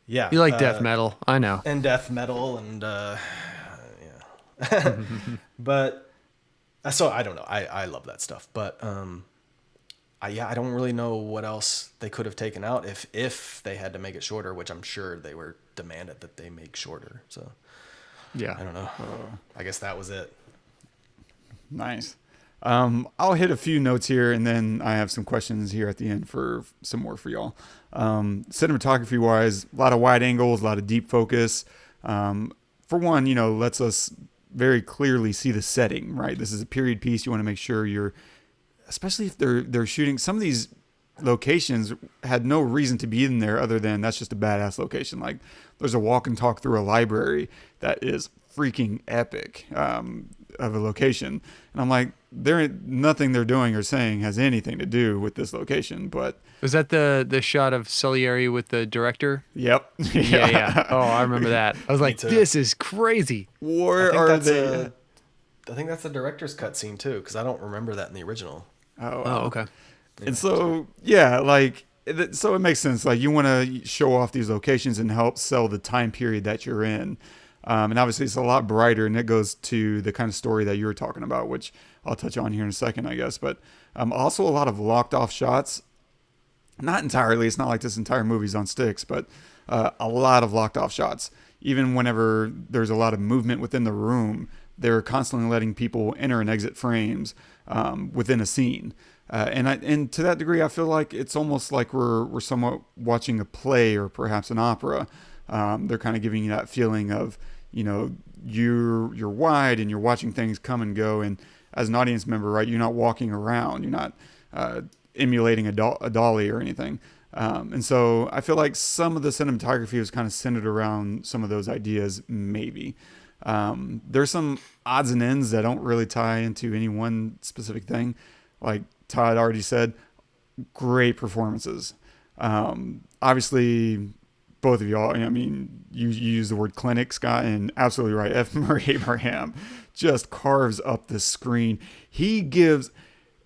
you like death metal, I know, and death metal and but so I don't know. I love that stuff, but I don't really know what else they could have taken out if they had to make it shorter, which I'm sure they were demanded that they make shorter. So I don't know. I guess that was it. Nice. I'll hit a few notes here, and then I have some questions here at the end for some more for y'all. Cinematography wise, a lot of wide angles, a lot of deep focus. For one, lets us very clearly see the setting, right? This is a period piece. You want to make sure especially if they're shooting, some of these locations had no reason to be in there other than that's just a badass location. Like there's a walk and talk through a library that is freaking epic. of a location, and I'm like, nothing they're doing or saying has anything to do with this location. But Was that the shot of Salieri with the director? yep, Yeah. Oh, I remember that. I was like, too. this is crazy. Where I think are that's they? I think that's the director's cut scene too, because I don't remember that in the original. Oh, Oh, okay. And so, yeah, like, so it makes sense. Like, you want to show off these locations and help sell the time period that you're in. And obviously, it's a lot brighter, and it goes to the kind of story that you were talking about, which I'll touch on here in a second, I guess. But also a lot of locked off shots. Not entirely. It's not like this entire movie's on sticks, but a lot of locked off shots. Even whenever there's a lot of movement within the room, they're constantly letting people enter and exit frames within a scene. And to that degree, I feel like it's almost like we're somewhat watching a play or perhaps an opera. They're kind of giving you that feeling of, you know, you're wide and you're watching things come and go. And as an audience member, right, you're not walking around. You're not emulating a dolly or anything. And so I feel like some of the cinematography was kind of centered around some of those ideas, maybe. There's some odds and ends that don't really tie into any one specific thing. Like Todd already said, great performances. Obviously, both of y'all, I mean, you use the word clinic, Scott, and absolutely right. F. Murray Abraham just carves up the screen. He gives,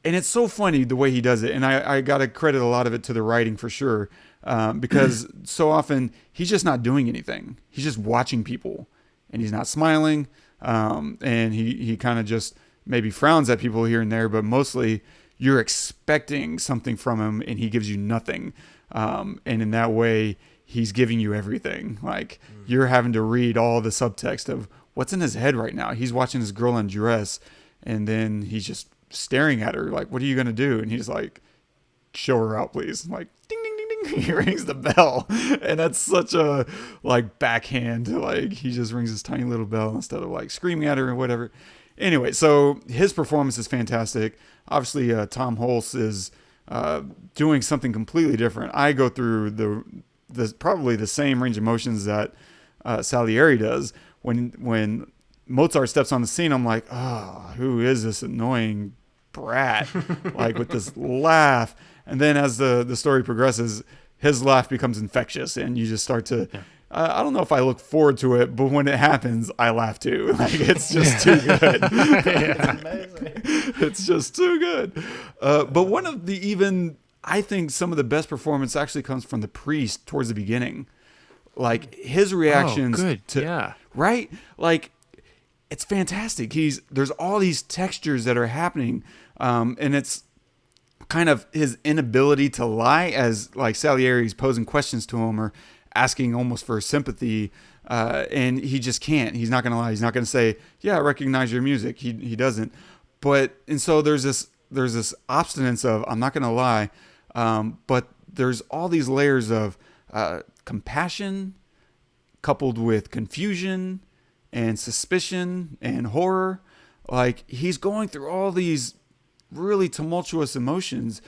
and it's so funny the way he does it. And I got to credit a lot of it to the writing for sure, because so often he's just not doing anything. He's just watching people, and he's not smiling. And he kind of just maybe frowns at people here and there, but mostly you're expecting something from him, and he gives you nothing. And in that way, he's giving you everything. Like, you're having to read all the subtext of what's in his head right now. He's watching this girl undress, and then he's just staring at her like, what are you going to do? And he's like, show her out, please. I'm like, ding, ding, ding, ding. He rings the bell. And that's such a, like, backhand. Like, he just rings his tiny little bell instead of, like, screaming at her or whatever. Anyway, so his performance is fantastic. Obviously, Tom Hulce is doing something completely different. I go through the probably the same range of emotions that Salieri does. When Mozart steps on the scene, I'm like, oh, who is this annoying brat? Like, with this laugh. And then as the story progresses, his laugh becomes infectious, and you just start to... I don't know if I look forward to it, but when it happens, I laugh too. Like, it's just too good. It's just too good. But one of the I think some of the best performance actually comes from the priest towards the beginning. Like, his reactions right? Like, it's fantastic. There's all these textures that are happening. And it's kind of his inability to lie as, like, Salieri's posing questions to him or asking almost for sympathy. And he just can't. He's not going to lie. He's not going to say, yeah, I recognize your music. He doesn't. And so there's this obstinance of, I'm not going to lie. But there's all these layers of compassion coupled with confusion and suspicion and horror. Like, he's going through all these really tumultuous emotions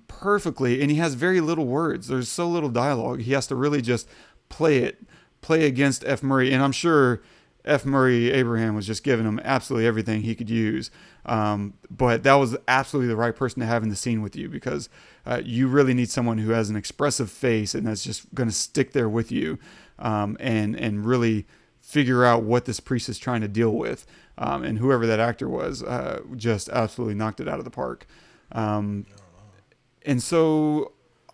perfectly, and he has very little words. There's so little dialogue. He has to really just play against F. Murray, and I'm sure F. Murray Abraham was just giving him absolutely everything he could use. But that was absolutely the right person to have in the scene with you, because you really need someone who has an expressive face and that's just going to stick there with you, and really figure out what this priest is trying to deal with. And whoever that actor was, just absolutely knocked it out of the park. And so,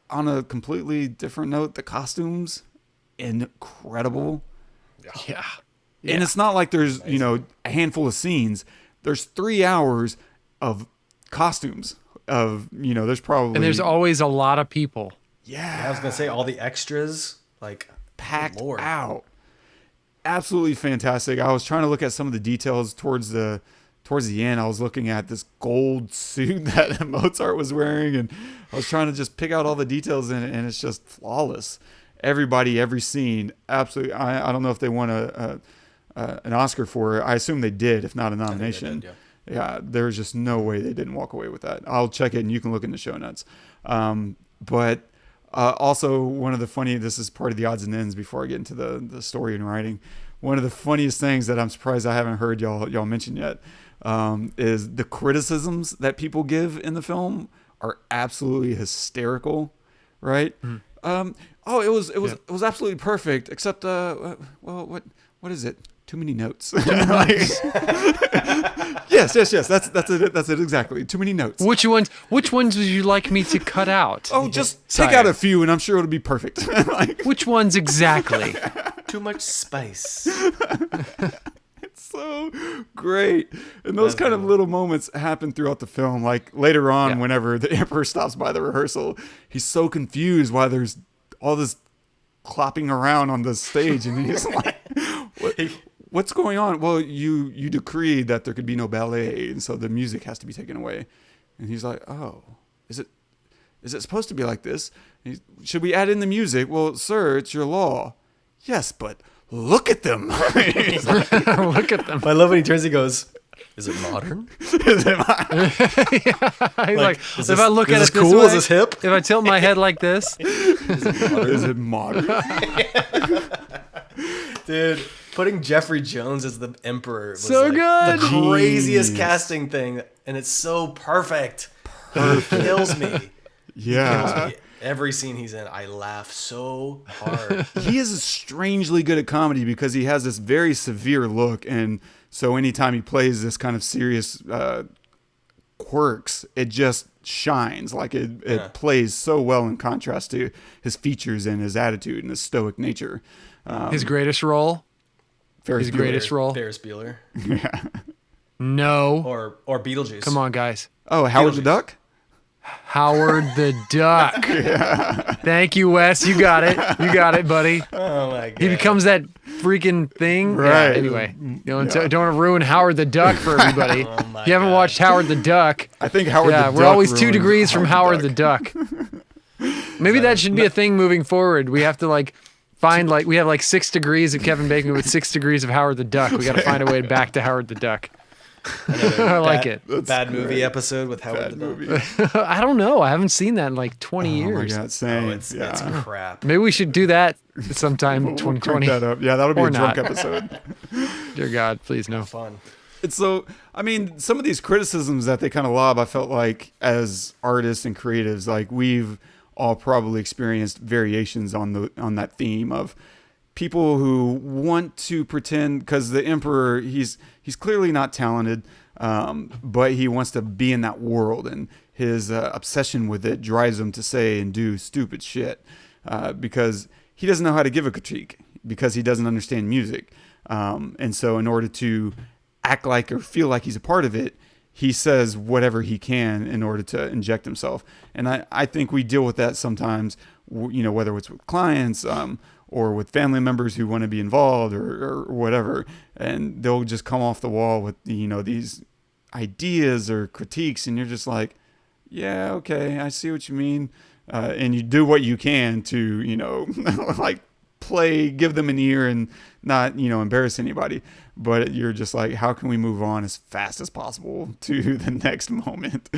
on a completely different note, the costumes, incredible. Yeah. And it's not like there's, a handful of scenes. There's 3 hours of costumes there's probably... And there's always a lot of people. Yeah. I was going to say all the extras, like, packed out. Absolutely fantastic. I was trying to look at some of the details towards the end. I was looking at this gold suit that Mozart was wearing, and I was trying to just pick out all the details in it, and it's just flawless. Everybody, every scene, absolutely. I don't know if they won an Oscar for it. I assume they did, if not a nomination. I think they did, yeah, there's just no way they didn't walk away with that. I'll check it, and you can look in the show notes. But also, one of the funny, this is part of the odds and ends before I get into the story and writing. one of the funniest things that I'm surprised I haven't heard y'all mention yet is the criticisms that people give in the film are absolutely hysterical, right? Oh, it was absolutely perfect, except well, what is it? Too many notes. Yes. That's it exactly. Too many notes. Which ones would you like me to cut out? Oh, just take out a few, and I'm sure it'll be perfect. Which ones exactly? Too much spice. It's so great. And those kind of little moments happen throughout the film. Like later on, whenever the emperor stops by the rehearsal, he's so confused why there's all this clapping around on the stage, and he's like, what's going on? Well, you decreed that there could be no ballet, and so the music has to be taken away. And he's like, oh, is it supposed to be like this? Should we add in the music? Well, sir, it's your law. Yes, but look at them. Look at them. I love when he turns and goes, is it modern? Like, is if I look at this it cool? this way, Is this hip? if I tilt my head like this, Is it modern? Dude, putting Jeffrey Jones as the emperor was So like good. the craziest Genius. casting thing, and it's so perfect. It kills me. Yeah. Kills me. Every scene he's in, I laugh so hard. He is strangely good at comedy because he has this very severe look, and so anytime he plays this kind of serious quirks, it just shines. Like it plays so well in contrast to his features and his attitude and his stoic nature. his greatest role. Ferris His Bueller. greatest role. Ferris Bueller No. or Beetlejuice. Come on, guys. Oh, Howard the Beetlejuice. Duck? Howard the Duck. Thank you, Wes. You got it. You got it, buddy. Oh my god. He becomes that freaking thing. Right. Yeah, anyway, don't want to ruin Howard the Duck for everybody. my If you haven't God. watched Howard the Duck, I think Howard the Duck. we're always 2 ruined degrees from Howard the Duck. Duck. Maybe that should be a thing moving forward. We have to find we have 6 degrees of Kevin Bacon with 6 degrees of Howard the Duck. We got to find a way back to Howard the Duck. I like it. Bad movie episode with Howard Bad the movie. Duck. I don't know. I haven't seen that in 20 Oh my years. God, same. Oh, it's crap. Maybe we should do that sometime in We'll crank 2020. that up. Yeah, that'll be Or a drunk not. episode. Dear God, please no. Fun. And so, I mean, some of these criticisms that they kind of lob, I felt like as artists and creatives, like we've all probably experienced variations on that theme of people who want to pretend, because the emperor, he's clearly not talented, but he wants to be in that world, and his obsession with it drives him to say and do stupid shit because he doesn't know how to give a critique because he doesn't understand music. And so in order to act like or feel like he's a part of it, he says whatever he can in order to inject himself. And I think we deal with that sometimes, whether it's with clients or with family members who want to be involved or whatever. And they'll just come off the wall with, these ideas or critiques. And you're just like, yeah, okay, I see what you mean. And you do what you can to, give them an ear and not, embarrass anybody. But you're just like, how can we move on as fast as possible to the next moment?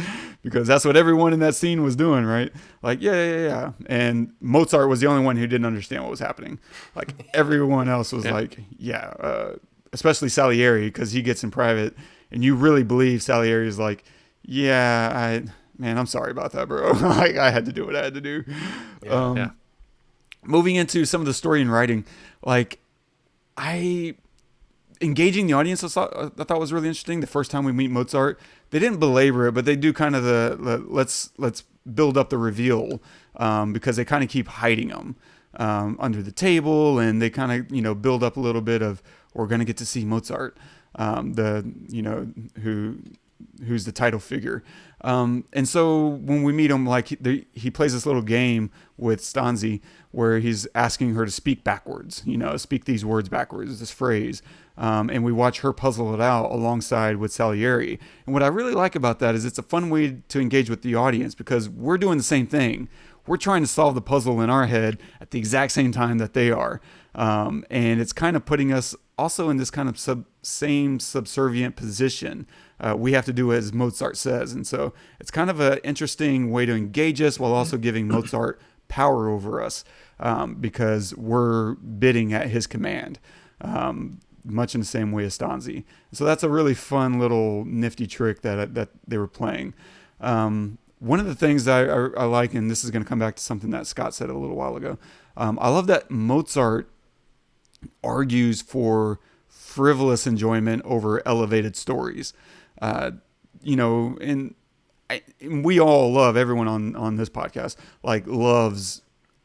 Because that's what everyone in that scene was doing, right? Like, yeah. And Mozart was the only one who didn't understand what was happening. Like, everyone else was like, especially Salieri, because he gets in private. And you really believe Salieri is like, I'm sorry about that, bro. Like, I had to do what I had to do. Moving into some of the story and writing, engaging the audience, I thought was really interesting. The first time we meet Mozart, they didn't belabor it, but they do kind of the let's build up the reveal because they kind of keep hiding him under the table, and they kind of build up a little bit of we're going to get to see Mozart, who's the title figure. And so when we meet him, he plays this little game with Constanze where he's asking her to speak backwards, speak these words backwards, this phrase. And we watch her puzzle it out alongside with Salieri. And what I really like about that is it's a fun way to engage with the audience because we're doing the same thing. We're trying to solve the puzzle in our head at the exact same time that they are. And it's kind of putting us also in this kind of same subservient position. We have to do as Mozart says. And so it's kind of an interesting way to engage us while also giving Mozart power over us because we're bidding at his command. much in the same way as Stanzi. So that's a really fun little nifty trick that they were playing. One of the things I like, and this is going to come back to something that Scott said a little while ago, I love that Mozart argues for frivolous enjoyment over elevated stories. And we all love, everyone on this podcast, like, loves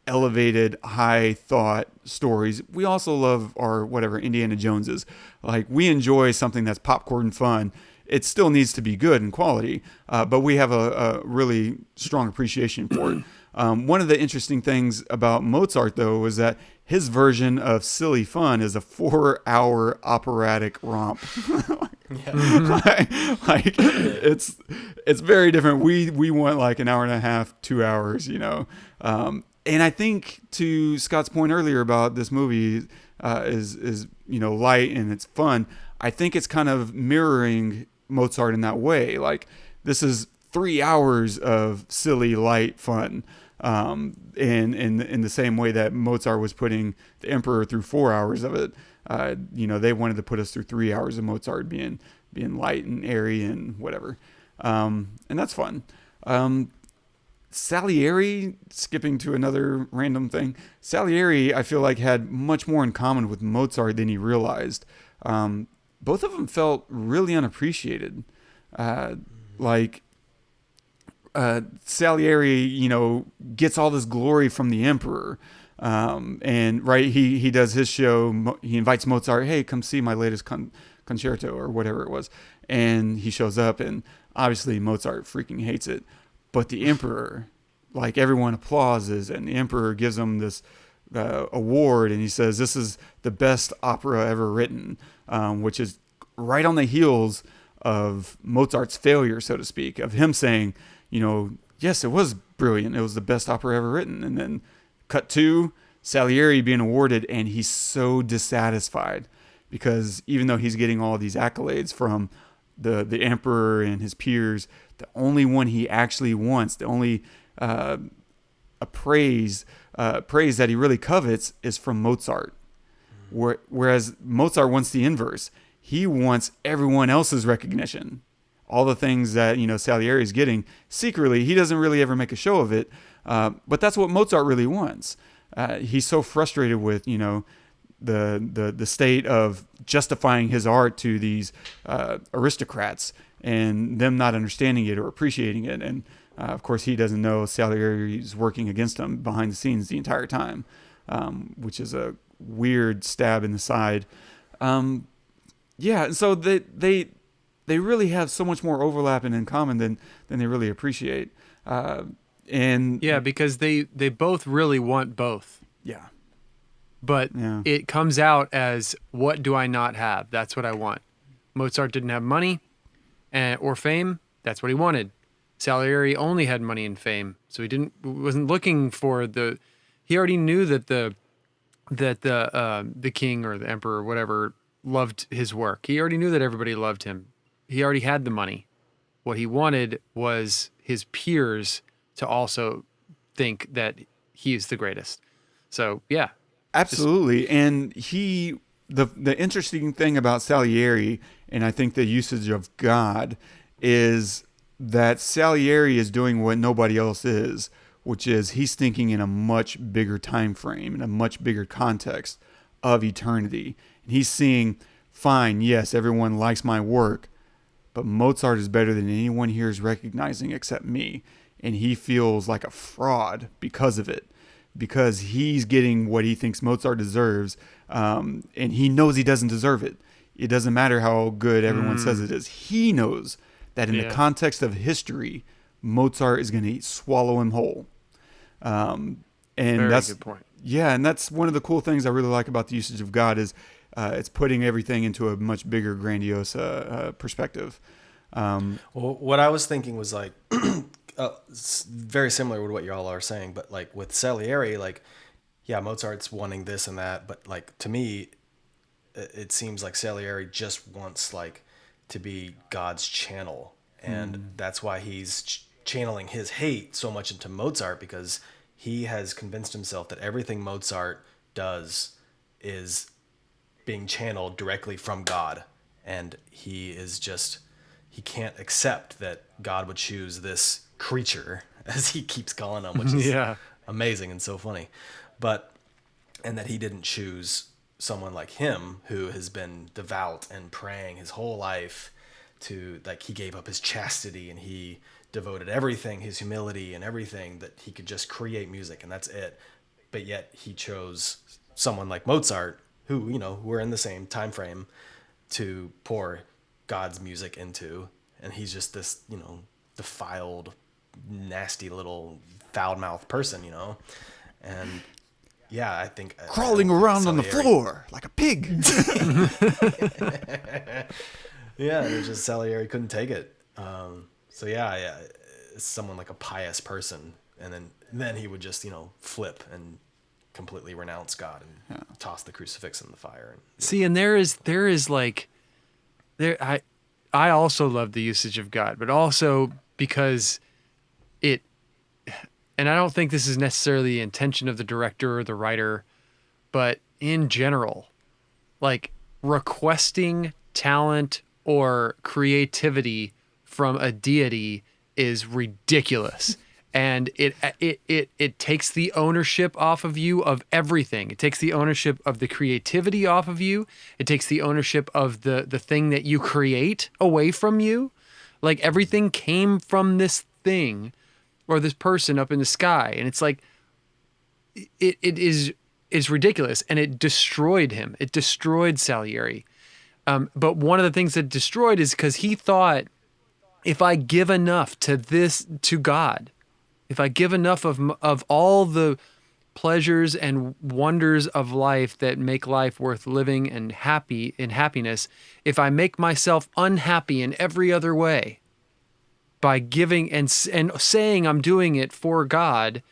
elevated, high thought stories. We also love our whatever Indiana Joneses. Like, we enjoy something that's popcorn fun. It still needs to be good and quality, but we have a really strong appreciation for it. One of the interesting things about Mozart, though, was that his version of silly fun is a 4-hour operatic romp. like it's very different. We want like an hour and a half, 2 hours, and I think, to Scott's point earlier about this movie is light and it's fun, I think it's kind of mirroring Mozart in that way. Like, this is 3 hours of silly, light fun. In the same way that Mozart was putting the Emperor through 4 hours of it. They wanted to put us through 3 hours of Mozart being light and airy and whatever. And that's fun. Salieri, skipping to another random thing, Salieri, I feel like, had much more in common with Mozart than he realized. Both of them felt really unappreciated. Salieri, gets all this glory from the Emperor. And right, he does his show. He invites Mozart, hey, come see my latest concerto or whatever it was. And he shows up, and obviously Mozart freaking hates it. But the Emperor, like, everyone applauses, and the Emperor gives him this award, and he says, this is the best opera ever written, which is right on the heels of Mozart's failure, so to speak, of him saying, yes, it was brilliant. It was the best opera ever written. And then cut to Salieri being awarded, and he's so dissatisfied because even though he's getting all these accolades from the Emperor and his peers, the only one he actually wants, the only praise that he really covets is from Mozart. Whereas Mozart wants the inverse. He wants everyone else's recognition. All the things that, Salieri is getting secretly, he doesn't really ever make a show of it. But that's what Mozart really wants. He's so frustrated with, the state of justifying his art to these aristocrats and them not understanding it or appreciating it. And of course, he doesn't know Salieri's working against him behind the scenes the entire time, which is a weird stab in the side. So they really have so much more overlap and in common than they really appreciate. Because they both really want both. Yeah. But it comes out as, what do I not have? That's what I want. Mozart didn't have money or fame. That's what he wanted. Salieri only had money and fame, so he wasn't looking for the. He already knew that the king or the emperor or whatever loved his work. He already knew that everybody loved him. He already had the money. What he wanted was his peers to also think that he is the greatest. So, yeah. Absolutely. And the interesting thing about Salieri, and I think the usage of God, is that Salieri is doing what nobody else is, which is he's thinking in a much bigger time frame, in a much bigger context of eternity. And he's seeing, fine, yes, everyone likes my work, but Mozart is better than anyone here is recognizing except me. And he feels like a fraud because of it, because he's getting what he thinks Mozart deserves, and he knows he doesn't deserve it. It doesn't matter how good everyone says it is. He knows that in the context of history, Mozart is going to swallow him whole. And Very that's good point. Yeah, and that's one of the cool things I really like about the usage of God is it's putting everything into a much bigger, grandiose perspective. Well, what I was thinking was like very similar to what y'all are saying, but like with Salieri, like, yeah, Mozart's wanting this and that, but like to me, it seems like Salieri just wants like to be God's channel, and that's why he's channeling his hate so much into Mozart, because he has convinced himself that everything Mozart does is being channeled directly from God. And he can't accept that God would choose this creature, as he keeps calling him, which is amazing and so funny. And that he didn't choose someone like him who has been devout and praying his whole life to, like, he gave up his chastity and he devoted everything, his humility and everything, that he could just create music and that's it. But yet he chose someone like Mozart, who, you know, we're in the same time frame, to pour God's music into. And he's just this, you know, defiled, nasty little foul-mouthed person, you know. And yeah, I think crawling around on the floor like a pig. Yeah, there's just Salieri couldn't take it. So yeah, someone like a pious person, and then he would just, you know, flip and completely renounce God and toss the crucifix in the fire. See, and there is like, I also love the usage of God, but also because it, and I don't think this is necessarily the intention of the director or the writer, but in general, like requesting talent or creativity from a deity is ridiculous. And it takes the ownership off of you of everything. It takes the ownership of the creativity off of you. It takes the ownership of the thing that you create away from you. Like everything came from this thing or this person up in the sky. And it's like, it is ridiculous. And it destroyed him. It destroyed Salieri. But one of the things that destroyed is because he thought, if I give enough to God, if I give enough of all the pleasures and wonders of life that make life worth living and happiness, if I make myself unhappy in every other way by giving and saying I'm doing it for God,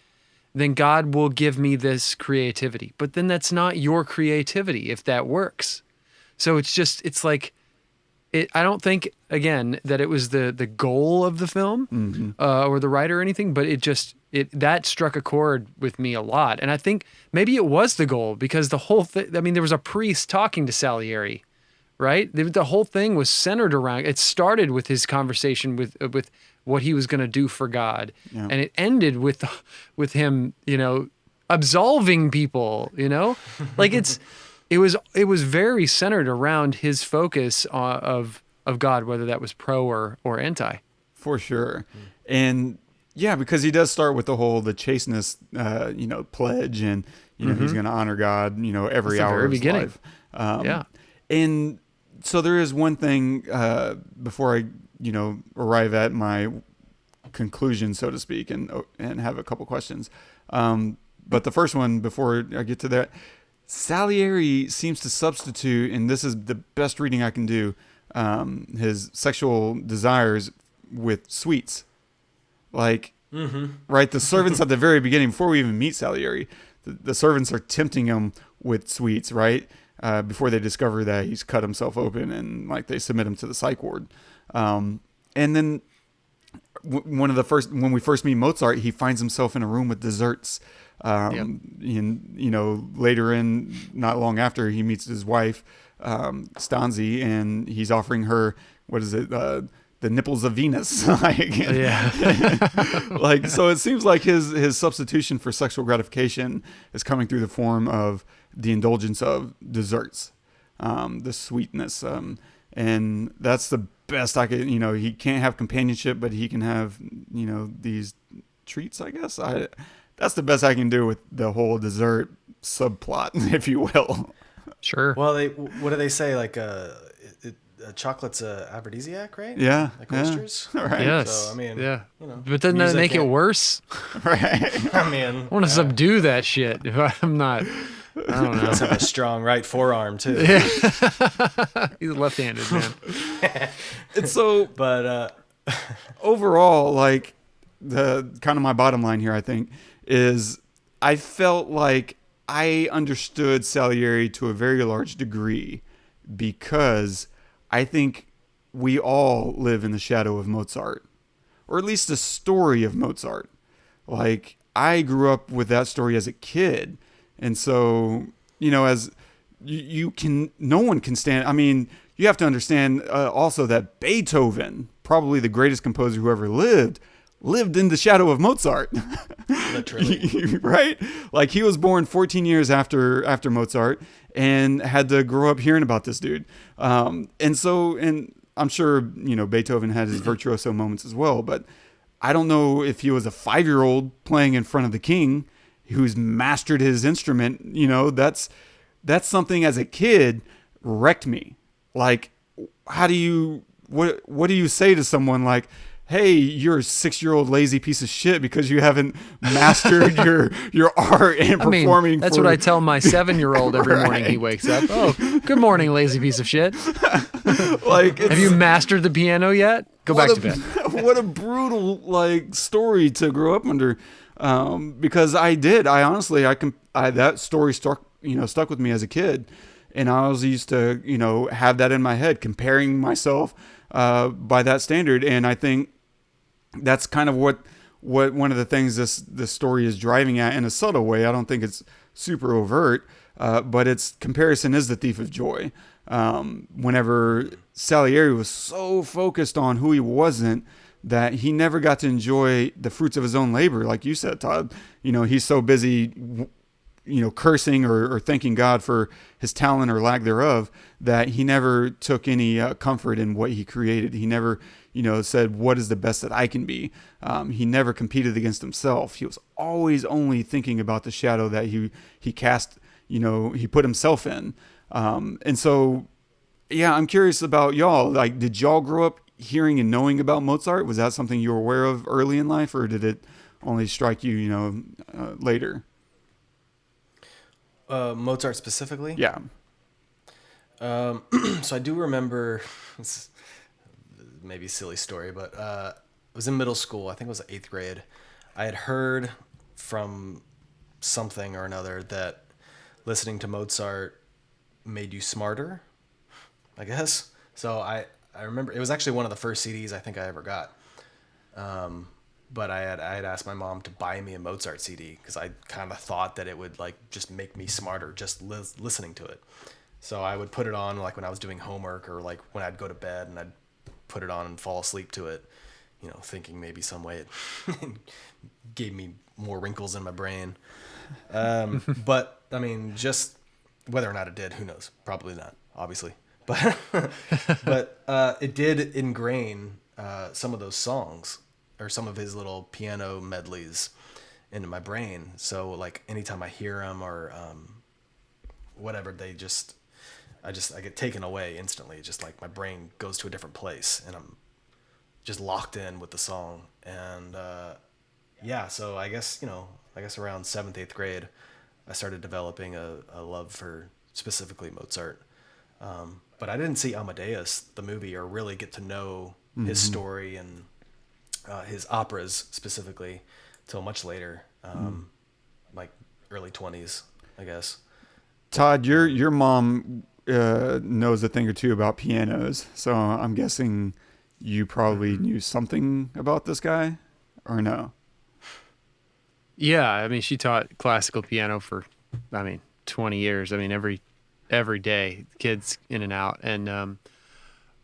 then God will give me this creativity. But then that's not your creativity if that works. So it's like, I don't think, again, that it was the goal of the film or the writer or anything, but that struck a chord with me a lot. And I think maybe it was the goal because the whole thing, I mean, there was a priest talking to Salieri, right? The whole thing was centered around, it started with his conversation with what he was going to do for God. Yeah. And it ended with him, you know, absolving people, you know, like it was very centered around his focus of God, whether that was pro or anti. For sure. And yeah, because he does start with the chasteness, you know, pledge, and, you know, he's going to honor God, you know, every hour of his life. Yeah. And so there is one thing before I, you know, arrive at my conclusion, so to speak, and have a couple questions. But the first one, before I get to that, Salieri seems to substitute, and this is the best reading I can do, his sexual desires with sweets. Like, right, the servants at the very beginning, before we even meet Salieri, the servants are tempting him with sweets, right? Before they discover that he's cut himself open, and like they submit him to the psych ward. And then when we first meet Mozart, he finds himself in a room with desserts. And, you know, later in, not long after, he meets his wife, Constanze, and he's offering her, what is it? The nipples of Venus. Like, so it seems like his substitution for sexual gratification is coming through the form of the indulgence of desserts, the sweetness. And that's the best I could, you know, he can't have companionship, but he can have, you know, these treats, I guess. That's the best I can do with the whole dessert subplot, if you will. Sure. Well, what do they say? Like, chocolate's a aphrodisiac, right? Yeah. Like oysters? Right. Yes. So, I mean, yeah. you know, but doesn't that make it worse? Right. I mean, I want to subdue that shit if I'm not, I don't know. Let's have a strong right forearm, too. Yeah. He's left-handed, man. And so, but overall, like, the kind of my bottom line here, I think, is I felt like I understood Salieri to a very large degree because I think we all live in the shadow of Mozart, or at least the story of Mozart. Like, I grew up with that story as a kid. And so, you know, as no one can stand. I mean, you have to understand also that Beethoven, probably the greatest composer who ever lived in the shadow of Mozart. Literally. Right? Like, he was born 14 years after Mozart and had to grow up hearing about this dude. And I'm sure, Beethoven had his virtuoso moments as well, but I don't know if he was a 5-year-old playing in front of the king who's mastered his instrument. That's something as a kid wrecked me. Like, what do you say to someone like, hey, you're a 6-year-old lazy piece of shit because you haven't mastered your art and performing? That's what I tell my 7-year-old every morning he wakes up. Oh, good morning, lazy piece of shit. Like, have you mastered the piano yet? Go back to bed. What a brutal story to grow up under. Because I did. I honestly, that story stuck with me as a kid, and I was used to have that in my head, comparing myself by that standard. And I think that's kind of what one of the things this story is driving at in a subtle way. I don't think it's super overt, but it's comparison is the thief of joy. Whenever Salieri was so focused on who he wasn't, that he never got to enjoy the fruits of his own labor. Like you said, Todd, he's so busy, cursing or thanking God for his talent or lack thereof, that he never took any comfort in what he created. He never, said, what is the best that I can be? He never competed against himself. He was always only thinking about the shadow that he cast, he put himself in. And so, yeah, I'm curious about y'all. Like, did y'all grow up hearing and knowing about Mozart? Was that something you were aware of early in life, or did it only strike you, later? Mozart specifically? Yeah. So I do remember, it's maybe a silly story, but it was in middle school. I think it was 8th grade. I had heard from something or another that listening to Mozart made you smarter, I guess. So I remember it was actually one of the first CDs I think I ever got. But I had asked my mom to buy me a Mozart CD because I kind of thought that it would just make me smarter just listening to it. So I would put it on when I was doing homework or when I'd go to bed, and I'd put it on and fall asleep to it, thinking maybe some way it gave me more wrinkles in my brain. But I mean, just whether or not it did, who knows? Probably not, obviously. But it did ingrain some of those songs or some of his little piano medleys into my brain. So anytime I hear them or whatever, I get taken away instantly. Just my brain goes to a different place and I'm just locked in with the song. And so I guess around 7th, 8th grade, I started developing a love for specifically Mozart. But I didn't see Amadeus, the movie, or really get to know his story and his operas specifically till much later, early 20s, I guess. Todd, your mom knows a thing or two about pianos, so I'm guessing you probably knew something about this guy, or no? Yeah, I mean, she taught classical piano for, 20 years. I mean, every day, kids in and out. And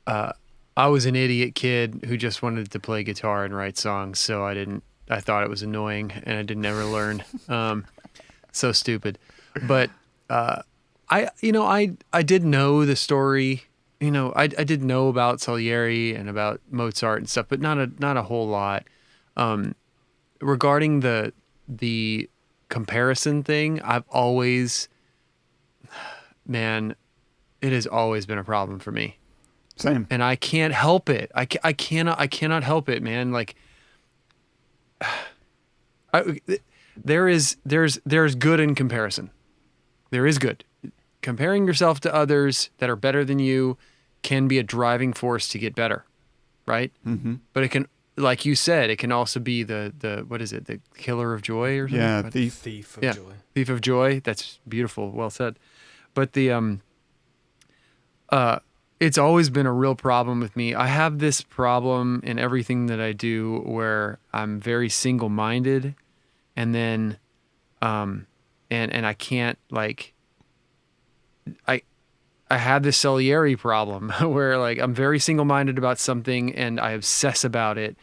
I was an idiot kid who just wanted to play guitar and write songs, so I thought it was annoying, and I didn't ever learn. So stupid. But I did know the story. I did know about Salieri and about Mozart and stuff, but not a whole lot. Regarding the comparison thing, I've always, man, it has always been a problem for me. Same. And I can't help it. I cannot help it, man. There's good in comparison. There is good. Comparing yourself to others that are better than you can be a driving force to get better, right? Mm-hmm. But it can, like you said, it can also be the what is it? The killer of joy or something? Yeah, Thief of joy. Thief of joy. That's beautiful. Well said. But it's always been a real problem with me. I have this problem in everything that I do where I'm very single-minded, and then and I can't I have this Salieri problem where like I'm very single-minded about something and I obsess about it.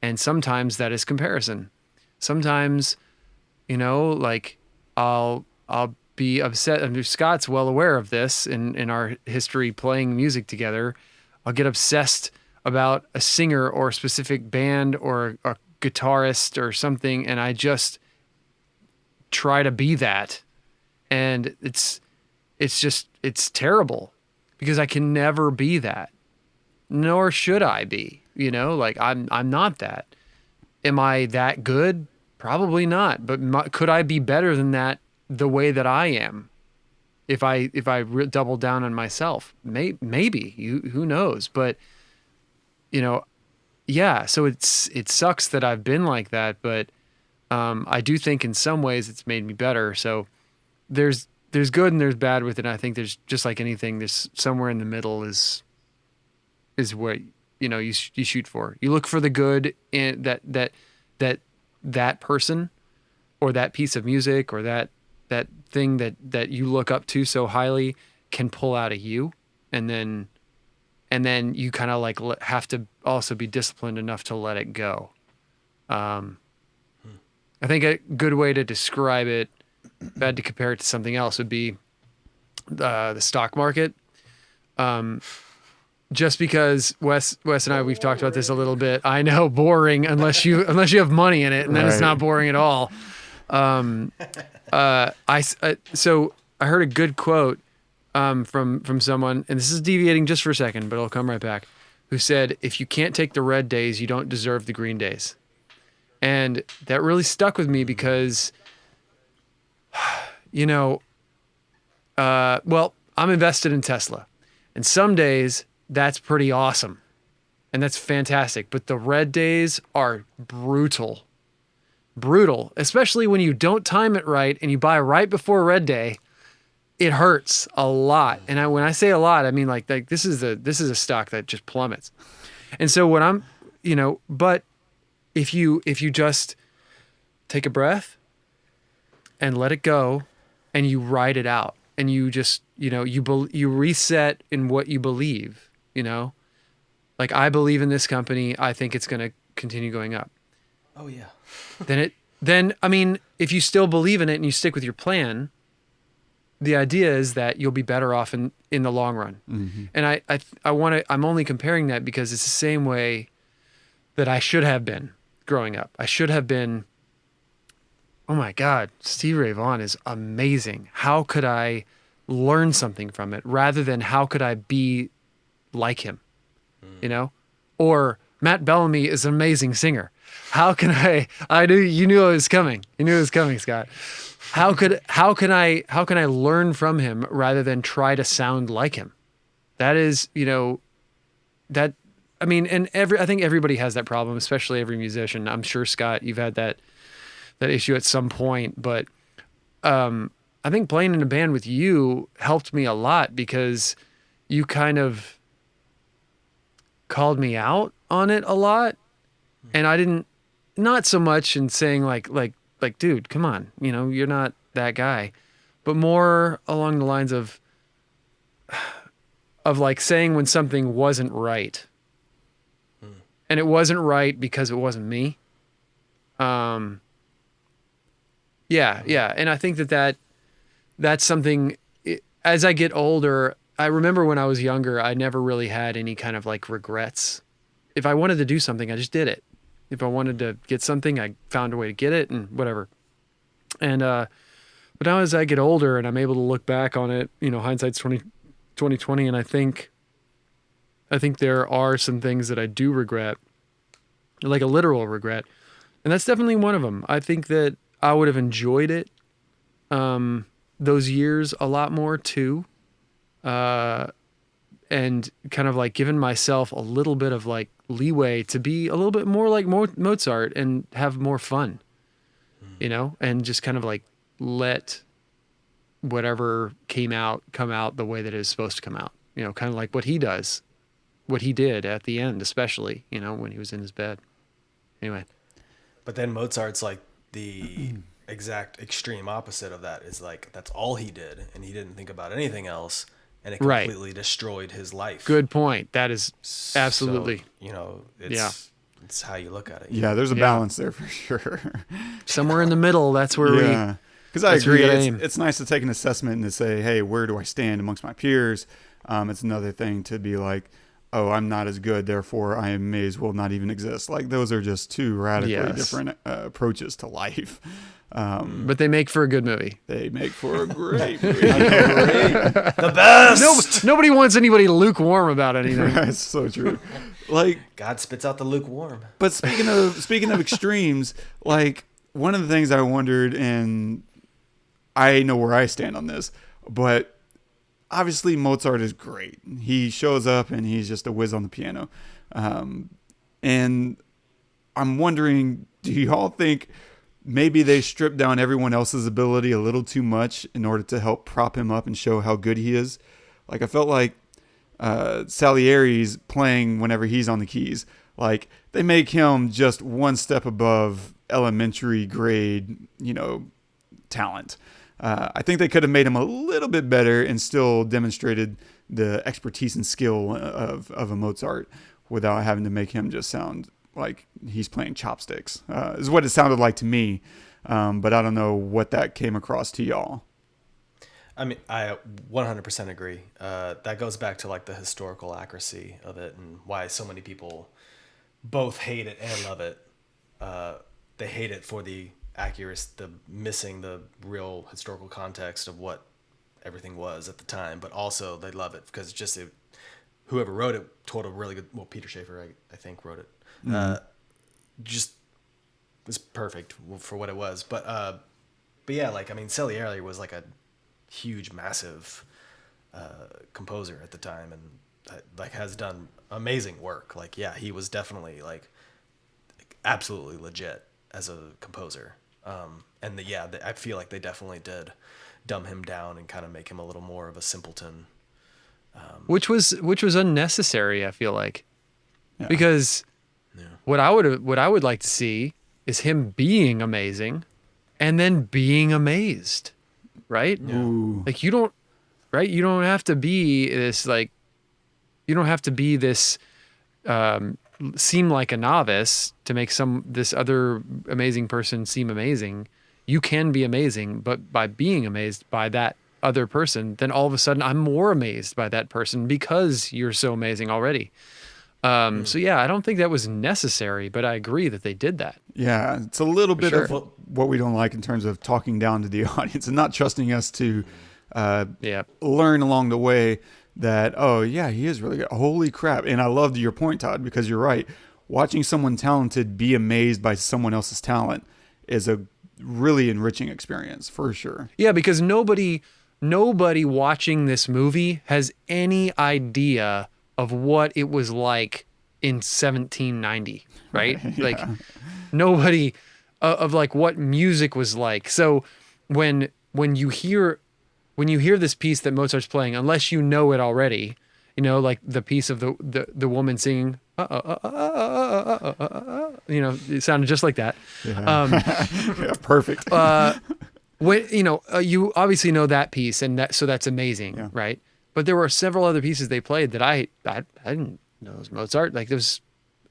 And sometimes that is comparison. Sometimes, like I'll be upset. And Scott's well aware of this in our history playing music together. I'll get obsessed about a singer or a specific band or a guitarist or something. And I just try to be that. And it's terrible because I can never be that, nor should I be, like I'm not that. Am I that good? Probably not. But could I be better than that the way that I am? If I double down on myself, maybe who knows? But yeah. So it sucks that I've been like that, but I do think in some ways it's made me better. So there's good and there's bad with it. And I think there's just like anything, there's somewhere in the middle is what you shoot for. You look for the good in that person or that piece of music or that thing that you look up to so highly can pull out of you, and then you kind of like have to also be disciplined enough to let it go. I think a good way to describe it, if I had to compare it to something else, would be the stock market. Just because Wes and I, we've talked about this a little bit. I know, boring unless you have money in it, and then it's not boring at all. So I heard a good quote from someone, and this is deviating just for a second, but I'll come right back, who said, "If you can't take the red days, you don't deserve the green days." And that really stuck with me because, well, I'm invested in Tesla, and some days that's pretty awesome and that's fantastic. But the red days are brutal, especially when you don't time it right and you buy right before red day. It hurts a lot. And when I say a lot, I mean like this is a stock that just plummets. And so when I'm, but if you just take a breath and let it go and you ride it out and you just, you reset in what you believe, like I believe in this company. I think it's going to continue going up. Oh yeah. Then, I mean, if you still believe in it and you stick with your plan, the idea is that you'll be better off in the long run. Mm-hmm. And I'm only comparing that because it's the same way that I should have been growing up. I should have been, oh my God, Stevie Ray Vaughan is amazing. How could I learn something from it rather than how could I be like him, Or Matt Bellamy is an amazing singer. How can you knew it was coming. You knew it was coming, Scott. How can I learn from him rather than try to sound like him? That is, I think everybody has that problem, especially every musician. I'm sure, Scott, you've had that issue at some point, but I think playing in a band with you helped me a lot because you kind of called me out on it a lot. And I didn't, not so much in saying like, dude, come on, you're not that guy, but more along the lines of like saying when something wasn't right. And it wasn't right because it wasn't me. Yeah. And I think that's something, as I get older, I remember when I was younger, I never really had any kind of like regrets. If I wanted to do something, I just did it. If I wanted to get something, I found a way to get it and whatever. And, but now as I get older and I'm able to look back on it, hindsight's 2020. And I think there are some things that I do regret, like a literal regret. And that's definitely one of them. I think that I would have enjoyed it, those years a lot more too. And kind of like given myself a little bit of like leeway to be a little bit more like Mozart and have more fun, and just kind of like let whatever come out the way that it is supposed to come out, kind of like what he did at the end, especially, when he was in his bed. Anyway. But then Mozart's like the exact extreme opposite of that is like that's all he did, and he didn't think about anything else, and it Right. completely destroyed his life. Good point. That is absolutely. So, you know, it's how you look at it. Yeah, there's a balance there for sure. Somewhere in the middle. That's where Yeah. Because I that's where agree, you gotta aim. it's nice to take an assessment and to say, hey, where do I stand amongst my peers? It's another thing to be like, oh, I'm not as good, therefore I may as well not even exist. Like those are just two radically different approaches to life. But they make for a good movie. They make for a great movie. The best. Nobody wants anybody lukewarm about anything. That's so true. Like God spits out the lukewarm. But speaking of extremes, like one of the things I wondered, and I know where I stand on this, but obviously Mozart is great. He shows up and he's just a whiz on the piano. And I'm wondering, do y'all think maybe they stripped down everyone else's ability a little too much in order to help prop him up and show how good he is? Like I felt like Salieri's playing whenever he's on the keys. Like they make him just one step above elementary grade, talent. I think they could have made him a little bit better and still demonstrated the expertise and skill of a Mozart without having to make him just sound like he's playing chopsticks, is what it sounded like to me. But I don't know what that came across to y'all. I mean, I 100% agree. That goes back to like the historical accuracy of it and why so many people both hate it and love it. They hate it for the accuracy, the missing the real historical context of what everything was at the time, but also they love it because whoever wrote it told a really good. Well, Peter Shaffer, I think, wrote it. Just was perfect for what it was. But yeah, like I mean, Salieri was like a huge, massive composer at the time, and like has done amazing work. Like, yeah, he was definitely like absolutely legit as a composer. And I feel like they definitely did dumb him down and kind of make him a little more of a simpleton. Which was unnecessary, I feel like. Yeah. Because what I would like to see is him being amazing and then being amazed. Right? Yeah. Like you don't have to be this seem like a novice to make this other amazing person seem amazing. You can be amazing, but by being amazed by that other person, then all of a sudden I'm more amazed by that person because you're so amazing already. So yeah, I don't think that was necessary, but I agree that they did that. Yeah, it's a little bit of what we don't like in terms of talking down to the audience and not trusting us to learn along the way that, oh yeah, he is really good. Holy crap. And I loved your point, Todd, because you're right. Watching someone talented be amazed by someone else's talent is a really enriching experience for sure. Yeah, because nobody watching this movie has any idea of what it was like in 1790, right? Yeah. Like nobody of like what music was like. So when you hear this piece that Mozart's playing, unless you know it already, like the piece of the woman singing, it sounded just like that. Yeah. Yeah, perfect. When you obviously know that piece, and that's amazing, right? But there were several other pieces they played that I didn't know it was Mozart. Like there was,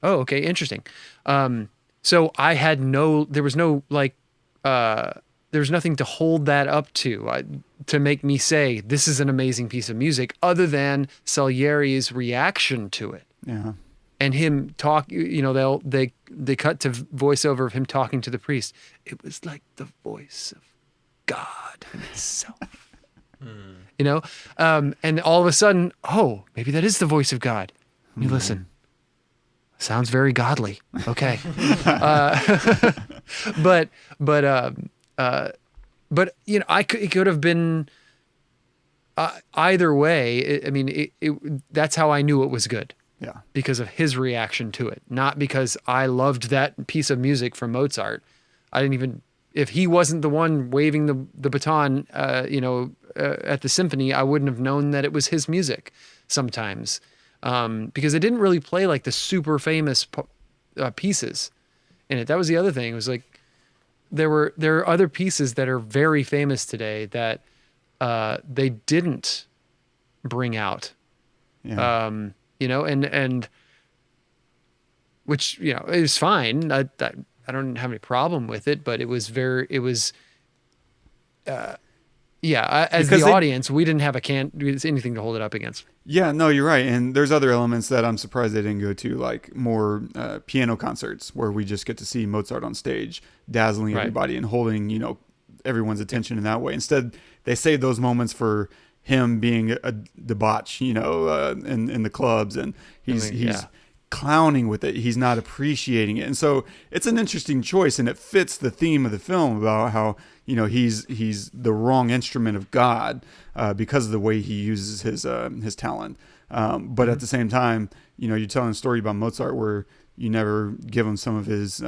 okay, interesting. So there was nothing to hold that up to make me say this is an amazing piece of music, other than Salieri's reaction to it. Yeah. And him talk, they cut to voiceover of him talking to the priest. It was like the voice of God himself. And all of a sudden, maybe that is the voice of God. Let me listen. Sounds very godly. Okay. But it could have been either way. That's how I knew it was good. Yeah. Because of his reaction to it, not because I loved that piece of music from Mozart. I didn't even, if he wasn't the one waving the baton, at the symphony, I wouldn't have known that it was his music sometimes. Because it didn't really play like the super famous pieces in it. That was the other thing. It was like, there are other pieces that are very famous today that they didn't bring out. Yeah. And which, is fine. I don't have any problem with it, but as Because the audience, we didn't have anything to hold it up against. Yeah, no, you're right. And there's other elements that I'm surprised they didn't go to, like more piano concerts where we just get to see Mozart on stage, dazzling Right. everybody and holding, everyone's attention in that way. Instead, they save those moments for him being a debauch, in the clubs, and he's clowning with it. He's not appreciating it. And so it's an interesting choice, and it fits the theme of the film about how, he's the wrong instrument of God because of the way he uses his talent. But at the same time, you're telling a story about Mozart where you never give him some of his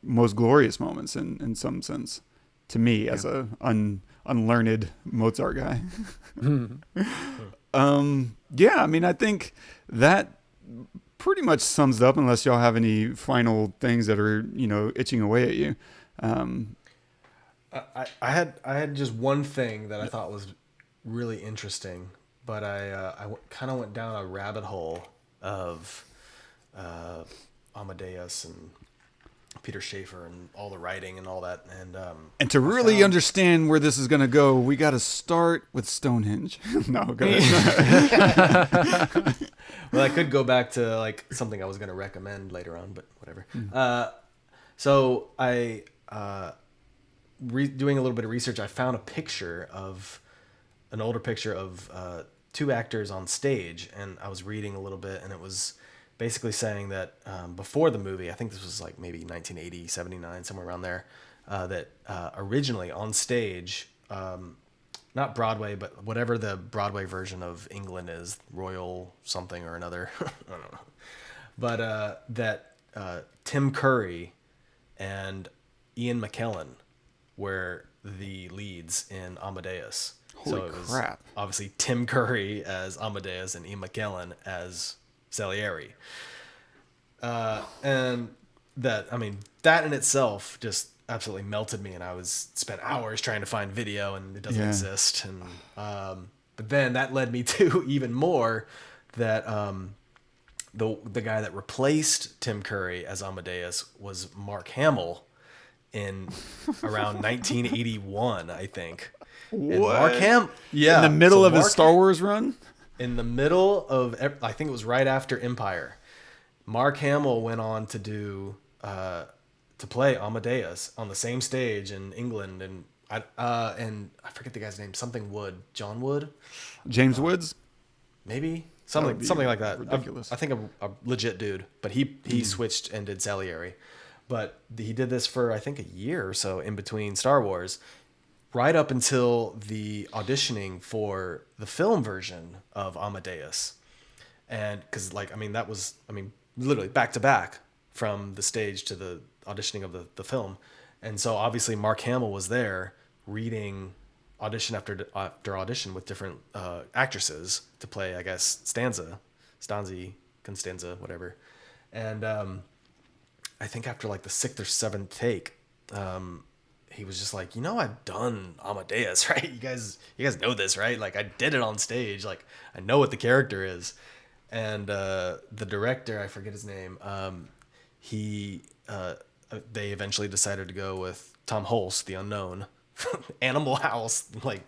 most glorious moments in some sense, to me, as a unlearned Mozart guy. I think that pretty much sums it up, unless y'all have any final things that are, itching away at you. I had just one thing that I thought was really interesting, but I kind of went down a rabbit hole of Amadeus and Peter Shaffer and all the writing and all that, and to really understand where this is going to go, we got to start with Stonehenge. No, go ahead. Well, I could go back to like something I was going to recommend later on, but whatever. So I doing a little bit of research, I found an older picture of two actors on stage, and I was reading a little bit, and it was basically saying that before the movie, I think this was like maybe 1980, 79, somewhere around there, that originally on stage, not Broadway, but whatever the Broadway version of England is, Royal something or another, I don't know. But that Tim Curry and Ian McKellen were the leads in Amadeus. Holy so it was crap. Obviously Tim Curry as Amadeus and Ian McKellen as Salieri. And that in itself just absolutely melted me, and I spent hours trying to find video, and it doesn't exist. And but then that led me to even more, that the guy that replaced Tim Curry as Amadeus was Mark Hamill in around 1981, I think. And What? In the middle of his Star Wars run? In the middle of, I think it was right after Empire, Mark Hamill went on to do to play Amadeus on the same stage in England, and I forget the guy's name, something Wood, John Wood, James Woods? maybe something like that. Ridiculous. I think a legit dude, but he switched and did Salieri, but he did this for I think a year or so in between Star Wars, right up until the auditioning for the film version of Amadeus. And because that was literally back to back from the stage to the auditioning of the film. And so obviously Mark Hamill was there reading audition after audition with different actresses to play, I guess, Constanze, whatever. And I think after like the 6th or 7th take, he was just like, I've done Amadeus, right? You guys know this, right? Like, I did it on stage. Like, I know what the character is. And the director, I forget his name, they eventually decided to go with Tom Hulce, the unknown, Animal House, like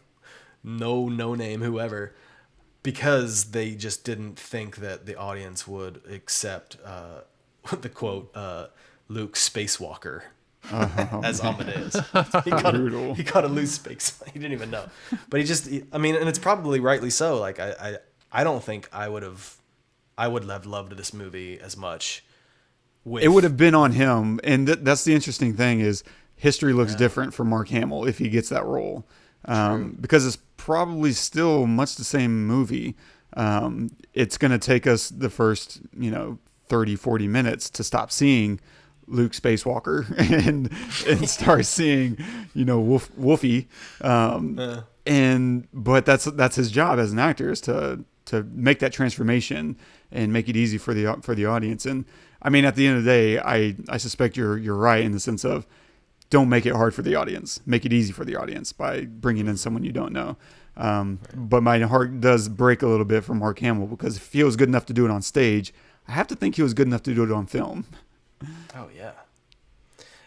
no name, whoever, because they just didn't think that the audience would accept the quote, Luke Spacewalker. As Amadeus. He got a loose space. He didn't even know. But and it's probably rightly so. Like, I don't think I would have loved this movie as much. It would have been on him. And that's the interesting thing is history looks different for Mark Hamill if he gets that role. Because it's probably still much the same movie. It's going to take us the first, 30, 40 minutes to stop seeing Luke Spacewalker and start seeing, Wolfie. But that's his job as an actor, is to make that transformation and make it easy for the audience. And at the end of the day, I suspect you're right in the sense of don't make it hard for the audience. Make it easy for the audience by bringing in someone you don't know. But my heart does break a little bit for Mark Hamill, because if he was good enough to do it on stage, I have to think he was good enough to do it on film. Oh yeah.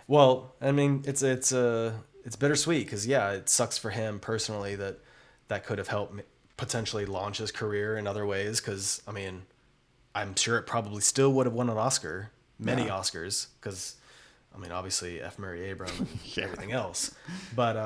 Well, I mean, it's bittersweet, because it sucks for him personally that could have helped potentially launch his career in other ways. Because I mean, I'm sure it probably still would have won an Oscar, many Oscars, because I mean, obviously F. Murray Abrams and everything else, but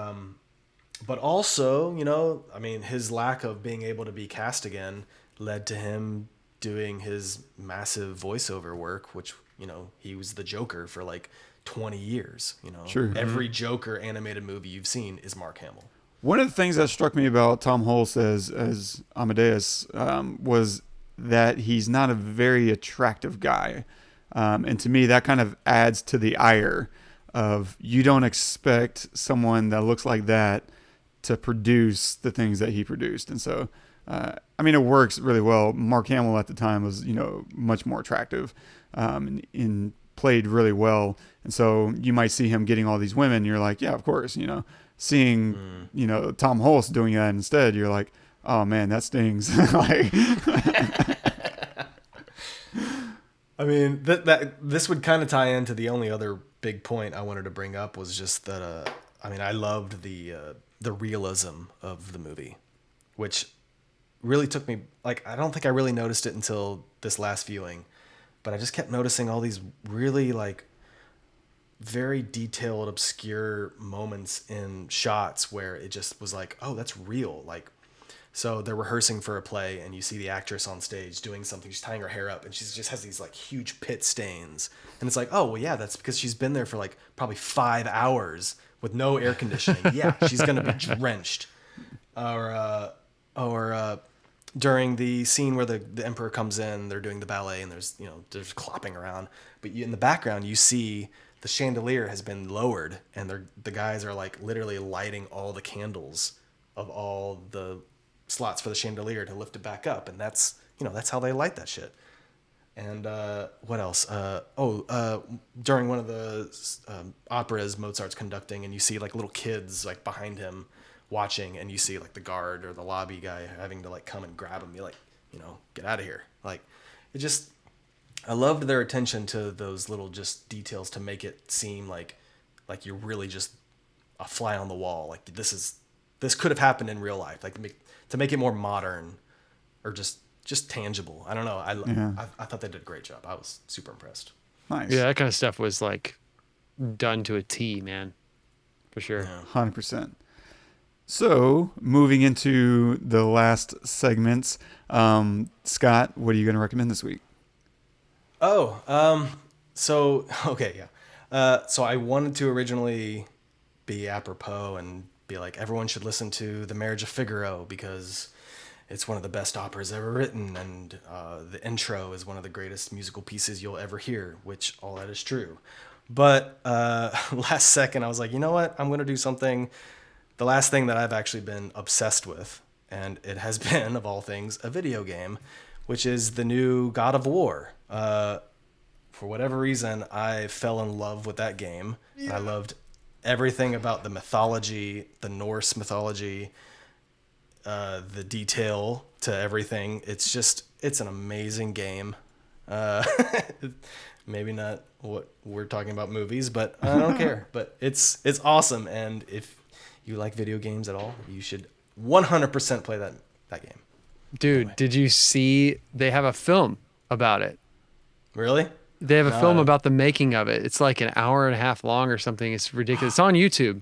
also, you know, I mean, his lack of being able to be cast again led to him doing his massive voiceover work, which, you know, he was the Joker for like 20 years, you know. Sure. Every Joker animated movie you've seen is Mark Hamill. One of the things that struck me about Tom Hulce as Amadeus was that he's not a very attractive guy. And to me, that kind of adds to the ire of, you don't expect someone that looks like that to produce the things that he produced. And so, I mean, it works really well. Mark Hamill at the time was, you know, much more attractive, and played really well. And so you might see him getting all these women. And you're like, yeah, of course, you know. Seeing, you know, Tom Hulce doing that instead, you're like, oh man, that stings. Like, I mean, this would kind of tie into the only other big point I wanted to bring up, was just that, I mean, I loved the realism of the movie, which really took me, like, I don't think I really noticed it until this last viewing, but I just kept noticing all these really, like, very detailed, obscure moments in shots where it just was like, oh, that's real. Like, so they're rehearsing for a play, and you see the actress on stage doing something. She's tying her hair up, and she just has these like huge pit stains. And it's like, oh, well, yeah, that's because she's been there for like probably 5 hours with no air conditioning. Yeah, she's going to be drenched. Or during the scene where the emperor comes in, they're doing the ballet, and there's clopping around. But in the background, you see the chandelier has been lowered, and the guys are like literally lighting all the candles of all the slots for the chandelier to lift it back up. And that's how they light that shit. And what else? During one of the operas Mozart's conducting, and you see like little kids like behind him watching, and you see like the guard or the lobby guy having to like come and grab him, be like, get out of here. Like, it just, I loved their attention to those little just details to make it seem like you're really just a fly on the wall. Like, this could have happened in real life. Like, to make it more modern, or just tangible. I don't know. I thought they did a great job. I was super impressed. Nice. Yeah, that kind of stuff was like done to a T, man. For sure. Yeah. 100%. So, moving into the last segments, Scott, what are you going to recommend this week? So I wanted to originally be apropos and be like, everyone should listen to The Marriage of Figaro because it's one of the best operas ever written, and the intro is one of the greatest musical pieces you'll ever hear, which all that is true. But last second, I was like, you know what? I'm going to do something, the last thing that I've actually been obsessed with, and it has been, of all things, a video game, which is the new God of War. For whatever reason, I fell in love with that game. Yeah. And I loved everything about the mythology, the Norse mythology, the detail to everything. It's an amazing game. Maybe not what we're talking about movies, but I don't care. But it's awesome. And if you like video games at all, you should 100% play that game. Dude, anyway. Did you see they have a film about it? Really? They have a film about the making of it. It's like an hour and a half long or something. It's ridiculous. It's on YouTube.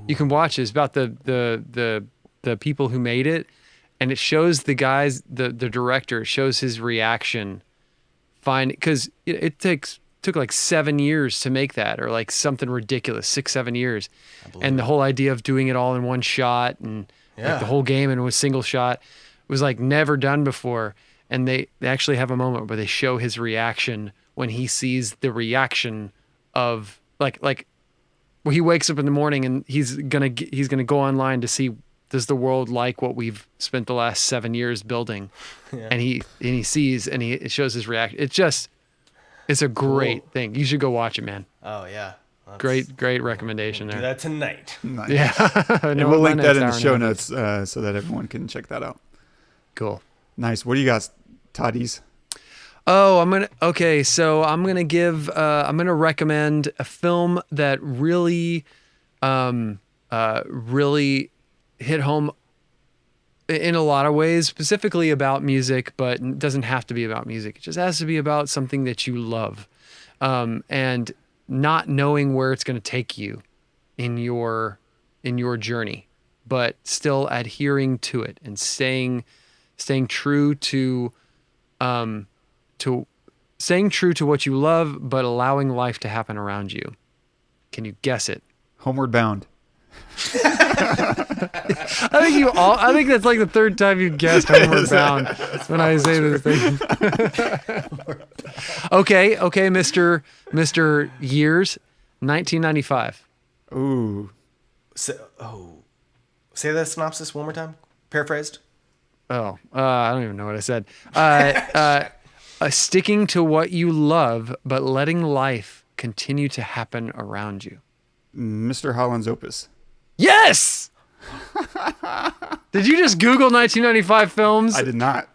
You can watch it. It's about the people who made it, and it shows the guys, the director shows his reaction. Because it took like 7 years to make that, or like something ridiculous, 6-7 years, and the whole idea of doing it all in one shot and like the whole game in a single shot was like never done before. And they actually have a moment where they show his reaction when he sees the reaction of like where he wakes up in the morning and he's gonna go online to see, does the world like what we've spent the last 7 years building? Yeah. And he sees, and it shows his reaction. It's a great thing. You should go watch it, man. Oh yeah, Great recommendation Do there. that tonight. Nice. Yeah. And we'll link that in the show notes so that everyone can check that out. Cool. Nice. What do you got, Toddies? Oh, I'm gonna recommend a film that really, really hit home in a lot of ways, specifically about music, but it doesn't have to be about music. It just has to be about something that you love, and not knowing where it's going to take you in your journey, but still adhering to it and staying true to staying true to what you love, but allowing life to happen around you. Can you guess it? Homeward Bound. I think that's like the third time you guessed Homeward Bound when I say this thing. Okay, Mr. Years, 1995. Ooh. Say that synopsis one more time. Paraphrased. I don't even know what I said. Sticking to what you love, but letting life continue to happen around you. Mr. Holland's Opus. Yes! Did you just Google 1995 films? I did not.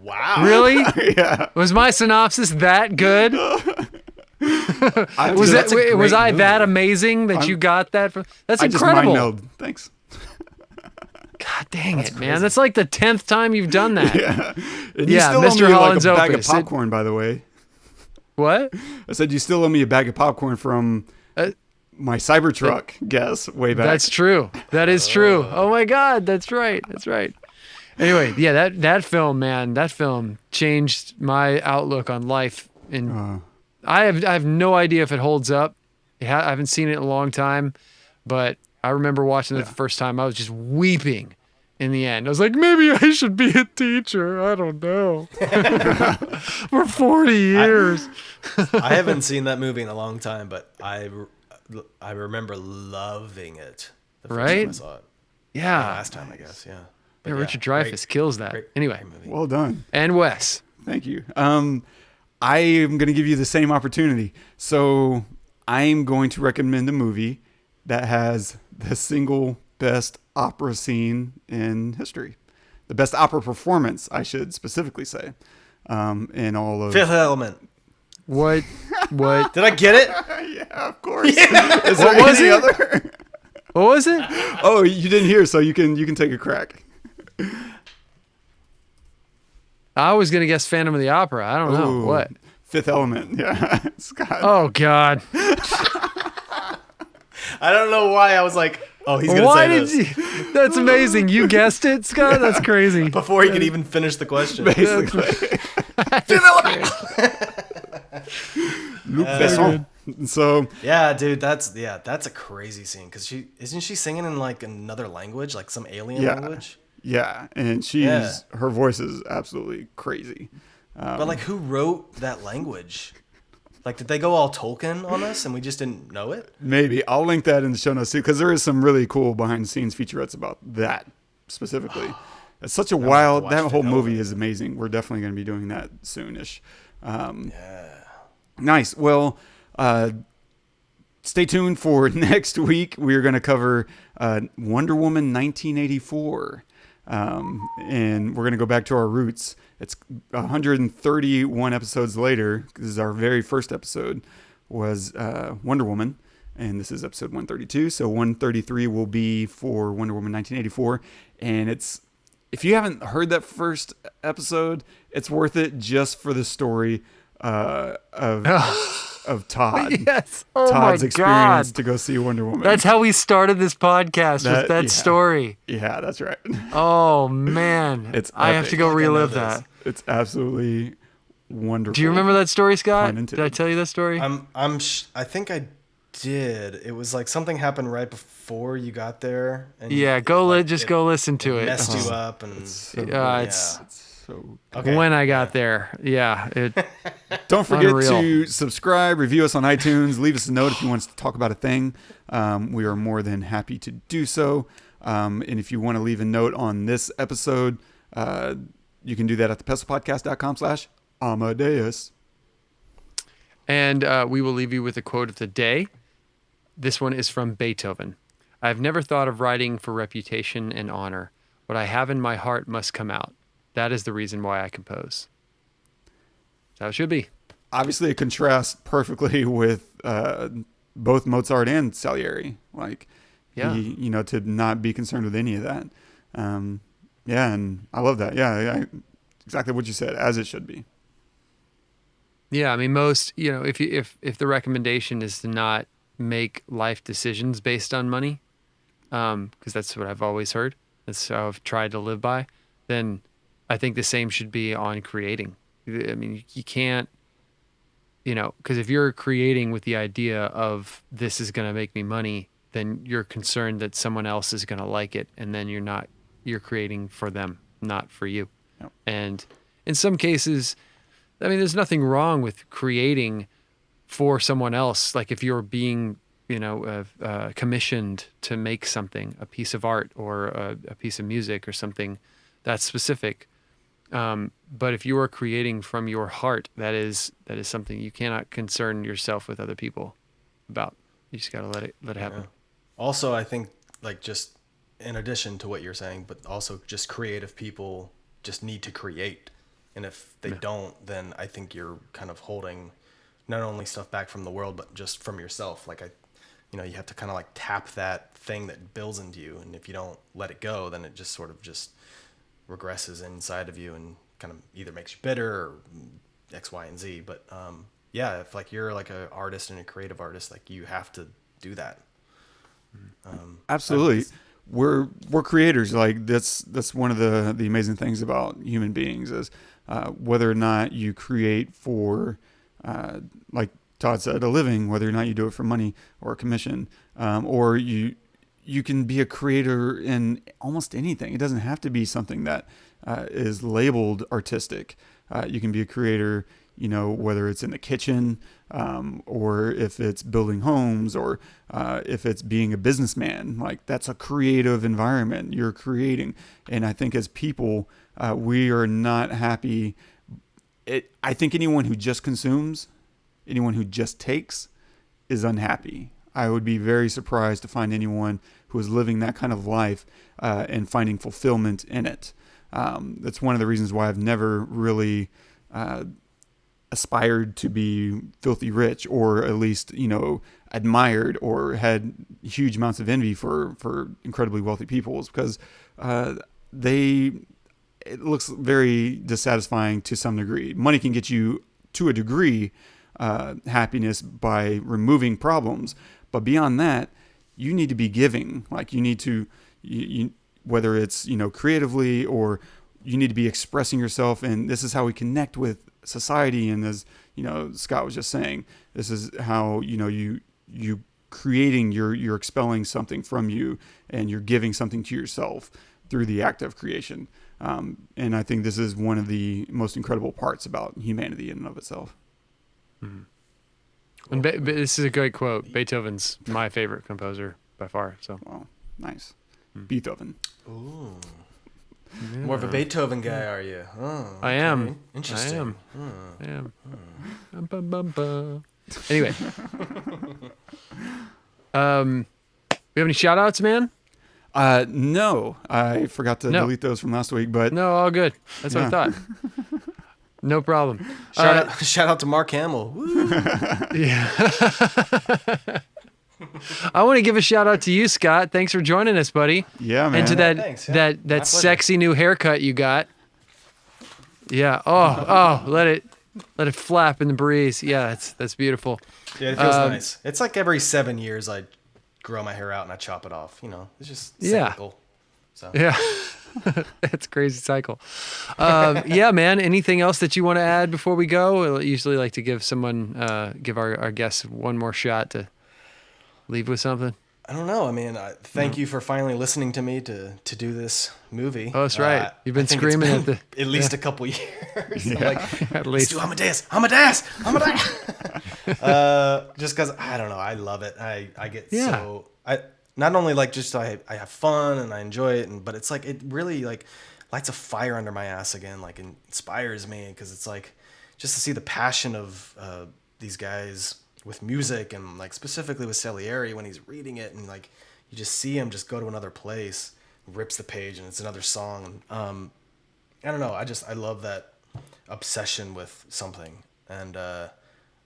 Wow. Really? Yeah. Was my synopsis that good? Was I that amazing that you got that from? That's incredible. I just mind-melded. Thanks. God dang it, man. That's like the 10th time you've done that. Yeah. And Yeah, you still Mr. owe me Holland's like a bag Opus. of popcorn, by the way. What? I said you still owe me a bag of popcorn from my Cybertruck guess way back. That's true. That is true. Oh my God, that's right. That's right. Anyway, yeah, that film, man, that film changed my outlook on life. And I have no idea if it holds up. I haven't seen it in a long time, but I remember watching it the first time. I was just weeping in the end. I was like, maybe I should be a teacher. I don't know. For 40 years. I haven't seen that movie in a long time, but I remember loving it the first time I saw it. Yeah. Last time, I guess. Yeah. But Richard Dreyfuss kills that. Anyway. Well done. And Wes. Thank you. I am going to give you the same opportunity. So I'm going to recommend a movie that has the single best opera scene in history. The best opera performance, I should specifically say, in all of... Fifth Element. What? Did I get it? Yeah, of course. Yeah. Is there any other? What was it? Oh, you didn't hear, so you can take a crack. I was going to guess Phantom of the Opera. I don't know. What? Fifth Element. Yeah. Scott. Oh, God. I don't know why I was like, oh, he's going to say this. That's amazing. You guessed it, Scott? Yeah. That's crazy. Before he could even finish the question. Basically. Fifth Element. Luc Besson. So yeah, dude, that's a crazy scene because isn't she singing in like another language, like some alien language? Yeah, and her voice is absolutely crazy. But like, who wrote that language? Like, did they go all Tolkien on us and we just didn't know it? Maybe I'll link that in the show notes too, because there is some really cool behind the scenes featurettes about that specifically. It's such a wild. That whole movie is amazing. We're definitely going to be doing that soonish. Nice. Well, stay tuned for next week. We're going to cover Wonder Woman 1984. And we're going to go back to our roots. It's 131 episodes later. This is our very first episode was Wonder Woman. And this is episode 132. So 133 will be for Wonder Woman 1984. And if you haven't heard that first episode, it's worth it just for the story of Todd. Yes. Todd's experience to go see Wonder Woman. That's how we started this podcast with that story. Yeah, that's right. Oh man, I have to go relive that. It's absolutely wonderful. Do you remember that story, Scott? Did I tell you that story? I think I did. It was like something happened right before you got there. And go listen to it. Messed you up, and when I got there. Yeah. Don't forget to subscribe, review us on iTunes, leave us a note if you want us to talk about a thing. We are more than happy to do so. And if you want to leave a note on this episode, you can do that at thepestlepodcast.com/Amadeus. And we will leave you with a quote of the day. This one is from Beethoven. I've never thought of writing for reputation and honor. What I have in my heart must come out. That is the reason why I compose. That's how it should be. Obviously, it contrasts perfectly with both Mozart and Salieri. Like, Yeah. to not be concerned with any of that. Yeah, and I love that. Yeah, exactly what you said, as it should be. Yeah, I mean, most, if the recommendation is to not make life decisions based on money, because that's what I've always heard, that's how I've tried to live by, then I think the same should be on creating. I mean, you can't, because if you're creating with the idea of this is going to make me money, then you're concerned that someone else is going to like it, and then you're creating for them, not for you. Yep. And in some cases, I mean, there's nothing wrong with creating for someone else. Like if you're being, commissioned to make something, a piece of art or a piece of music or something that's specific. But if you are creating from your heart, that is something you cannot concern yourself with other people about. You just got to let it happen. Yeah. Also, I think like just in addition to what you're saying, but also just creative people just need to create. And if they don't, then I think you're kind of holding not only stuff back from the world, but just from yourself. Like you have to kind of like tap that thing that builds into you. And if you don't let it go, then it just sort of just regresses inside of you and kind of either makes you bitter or X, Y, and Z. But if like you're like an artist and a creative artist, like you have to do that. Absolutely. We're creators. Like that's one of the amazing things about human beings is whether or not you create for, like Todd said, a living, whether or not you do it for money or a commission, or you can be a creator in almost anything. It doesn't have to be something that is labeled artistic. You can be a creator, whether it's in the kitchen, or if it's building homes, or if it's being a businessman. Like that's a creative environment. You're creating. And I think as people, we are not happy. I think anyone who just consumes, anyone who just takes is unhappy. I would be very surprised to find anyone who is living that kind of life and finding fulfillment in it. That's one of the reasons why I've never really aspired to be filthy rich, or at least, admired or had huge amounts of envy for incredibly wealthy people, is because it looks very dissatisfying to some degree. Money can get you to a degree happiness by removing problems, but beyond that, you need to be giving. Like you need to, whether it's creatively, or you need to be expressing yourself, and this is how we connect with society. And as Scott was just saying, this is how you creating, you're expelling something from you, and you're giving something to yourself through the act of creation. And I think this is one of the most incredible parts about humanity in and of itself. Mm-hmm. And this is a great quote. Beethoven's my favorite composer by far. So, wow, nice. Beethoven. Ooh. Yeah. More of a Beethoven guy, are you? Oh, okay. I am. Interesting. I am. Anyway. You have any shout outs, man? No, I forgot to delete those from last week, but no, all good. That's what I thought. No problem. Shout out to Mark Hamill. Yeah. I want to give a shout out to you, Scott. Thanks for joining us, buddy. Yeah, man. And to that sexy new haircut you got. Yeah. Oh, let it flap in the breeze. Yeah, that's beautiful. Yeah, it feels nice. It's like every 7 years I grow my hair out and I chop it off. It's just cyclical. So. Yeah. It's a crazy cycle. Yeah, man. Anything else that you want to add before we go? I usually like to give our guests one more shot to leave with something. I don't know. I mean, thank you for finally listening to me to do this movie. Oh, that's right. You've been screaming at least a couple years. Yeah. Like, at least. Let's do Amadeus. Just because, I don't know. I love it. I get so... Not only like just I have fun and I enjoy it, but it's like it really like lights a fire under my ass again, like inspires me, because it's like just to see the passion of these guys with music and like specifically with Salieri when he's reading it and like you just see him just go to another place, rips the page and it's another song. I don't know. I love that obsession with something. And I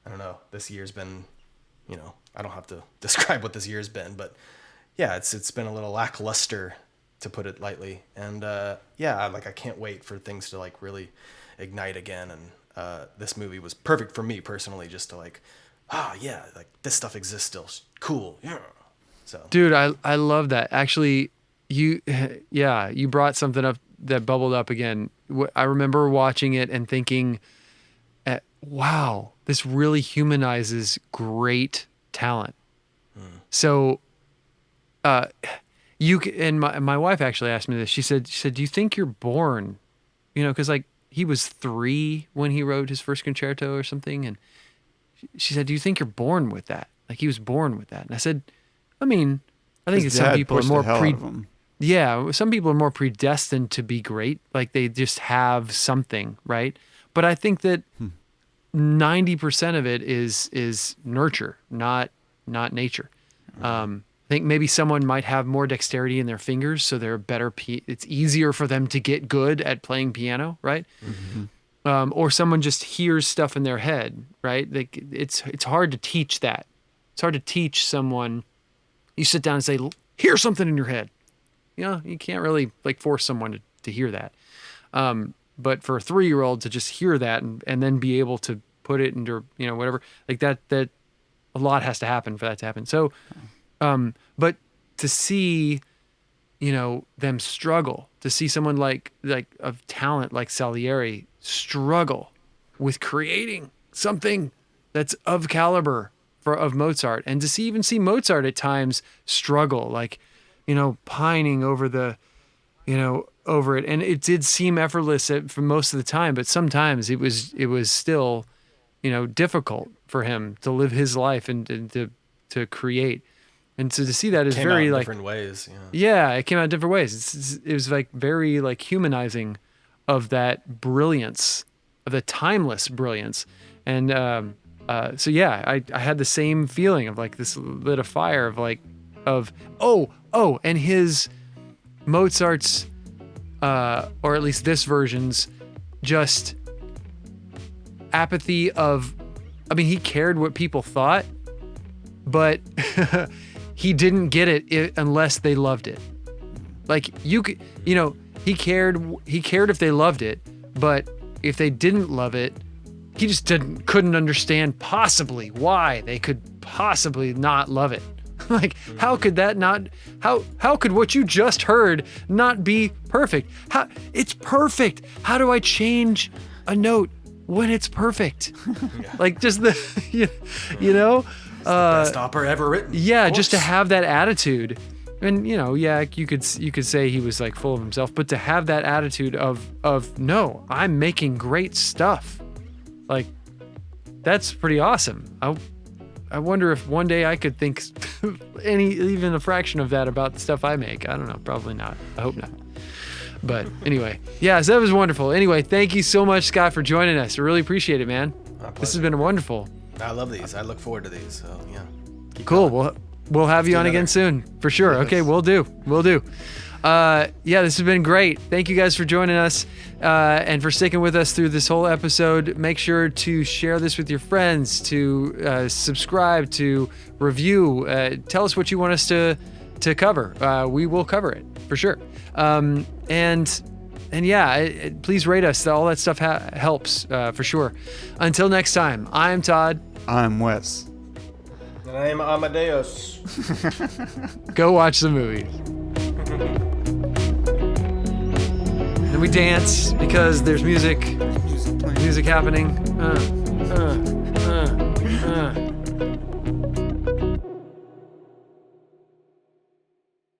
don't know. This year's been, you know, I don't have to describe what this year's been, but yeah, it's been a little lackluster, to put it lightly. And yeah, like I can't wait for things to like really ignite again. And this movie was perfect for me personally, just to like, yeah, like this stuff exists still. Cool. Yeah. So, dude, I love that. Actually, you brought something up that bubbled up again. I remember watching it and thinking, wow, this really humanizes great talent. So, and my wife actually asked me this. She said, do you think you're born, you know, cause like he was 3 when he wrote his first concerto or something. And she said, do you think you're born with that? Like he was born with that. And I said, I mean, I think some people are more some people are more predestined to be great. Like they just have something, right? But I think that 90% of it is nurture, not nature. I think maybe someone might have more dexterity in their fingers, so they're better. It's easier for them to get good at playing piano, right? Mm-hmm. Or someone just hears stuff in their head, right? Like it's hard to teach that. It's hard to teach someone. You sit down and say, "Hear something in your head." You know, you can't really like force someone to hear that. But for a 3-year-old to just hear that and then be able to put it into, you know, whatever, like that a lot has to happen for that to happen. So, but to see, you know, them struggle, to see someone like of talent like Salieri struggle with creating something that's of caliber of Mozart, and to even see Mozart at times struggle, like, you know, pining over it. And it did seem effortless for most of the time, but sometimes it was still, you know, difficult for him to live his life and to create. And so to see that is very like different ways. Yeah, it came out in different ways. It was like very like humanizing of that brilliance, of the timeless brilliance. And so yeah, I had the same feeling of like this lit a fire of like and his Mozart's or at least this version's just apathy of, I mean, he cared what people thought, but he didn't get it unless they loved it. Like you know, he cared if they loved it, but if they didn't love it, he just couldn't understand possibly why they could possibly not love it. Like, how could that not, how could what you just heard not be perfect? It's perfect. How do I change a note when it's perfect? Like just you know, it's the best opera ever written. Yeah. Just to have that attitude. And, you know, yeah, you could say he was like full of himself, but to have that attitude of no, I'm making great stuff. Like, that's pretty awesome. I wonder if one day I could think even a fraction of that about the stuff I make. I don't know. Probably not. I hope not. But anyway, yeah, so that was wonderful. Anyway, thank you so much, Scott, for joining us. I really appreciate it, man. This has been wonderful. I love these. I look forward to these. So yeah. Cool. We'll have you on again soon for sure. Okay, we'll do. Yeah, this has been great. Thank you guys for joining us and for sticking with us through this whole episode. Make sure to share this with your friends, to subscribe, to review. Tell us what you want us to cover. We will cover it for sure. And yeah, please rate us. All that stuff helps for sure. Until next time, I'm Todd. I'm Wes. And I'm Amadeus. Go watch the movie. And we dance because there's music happening.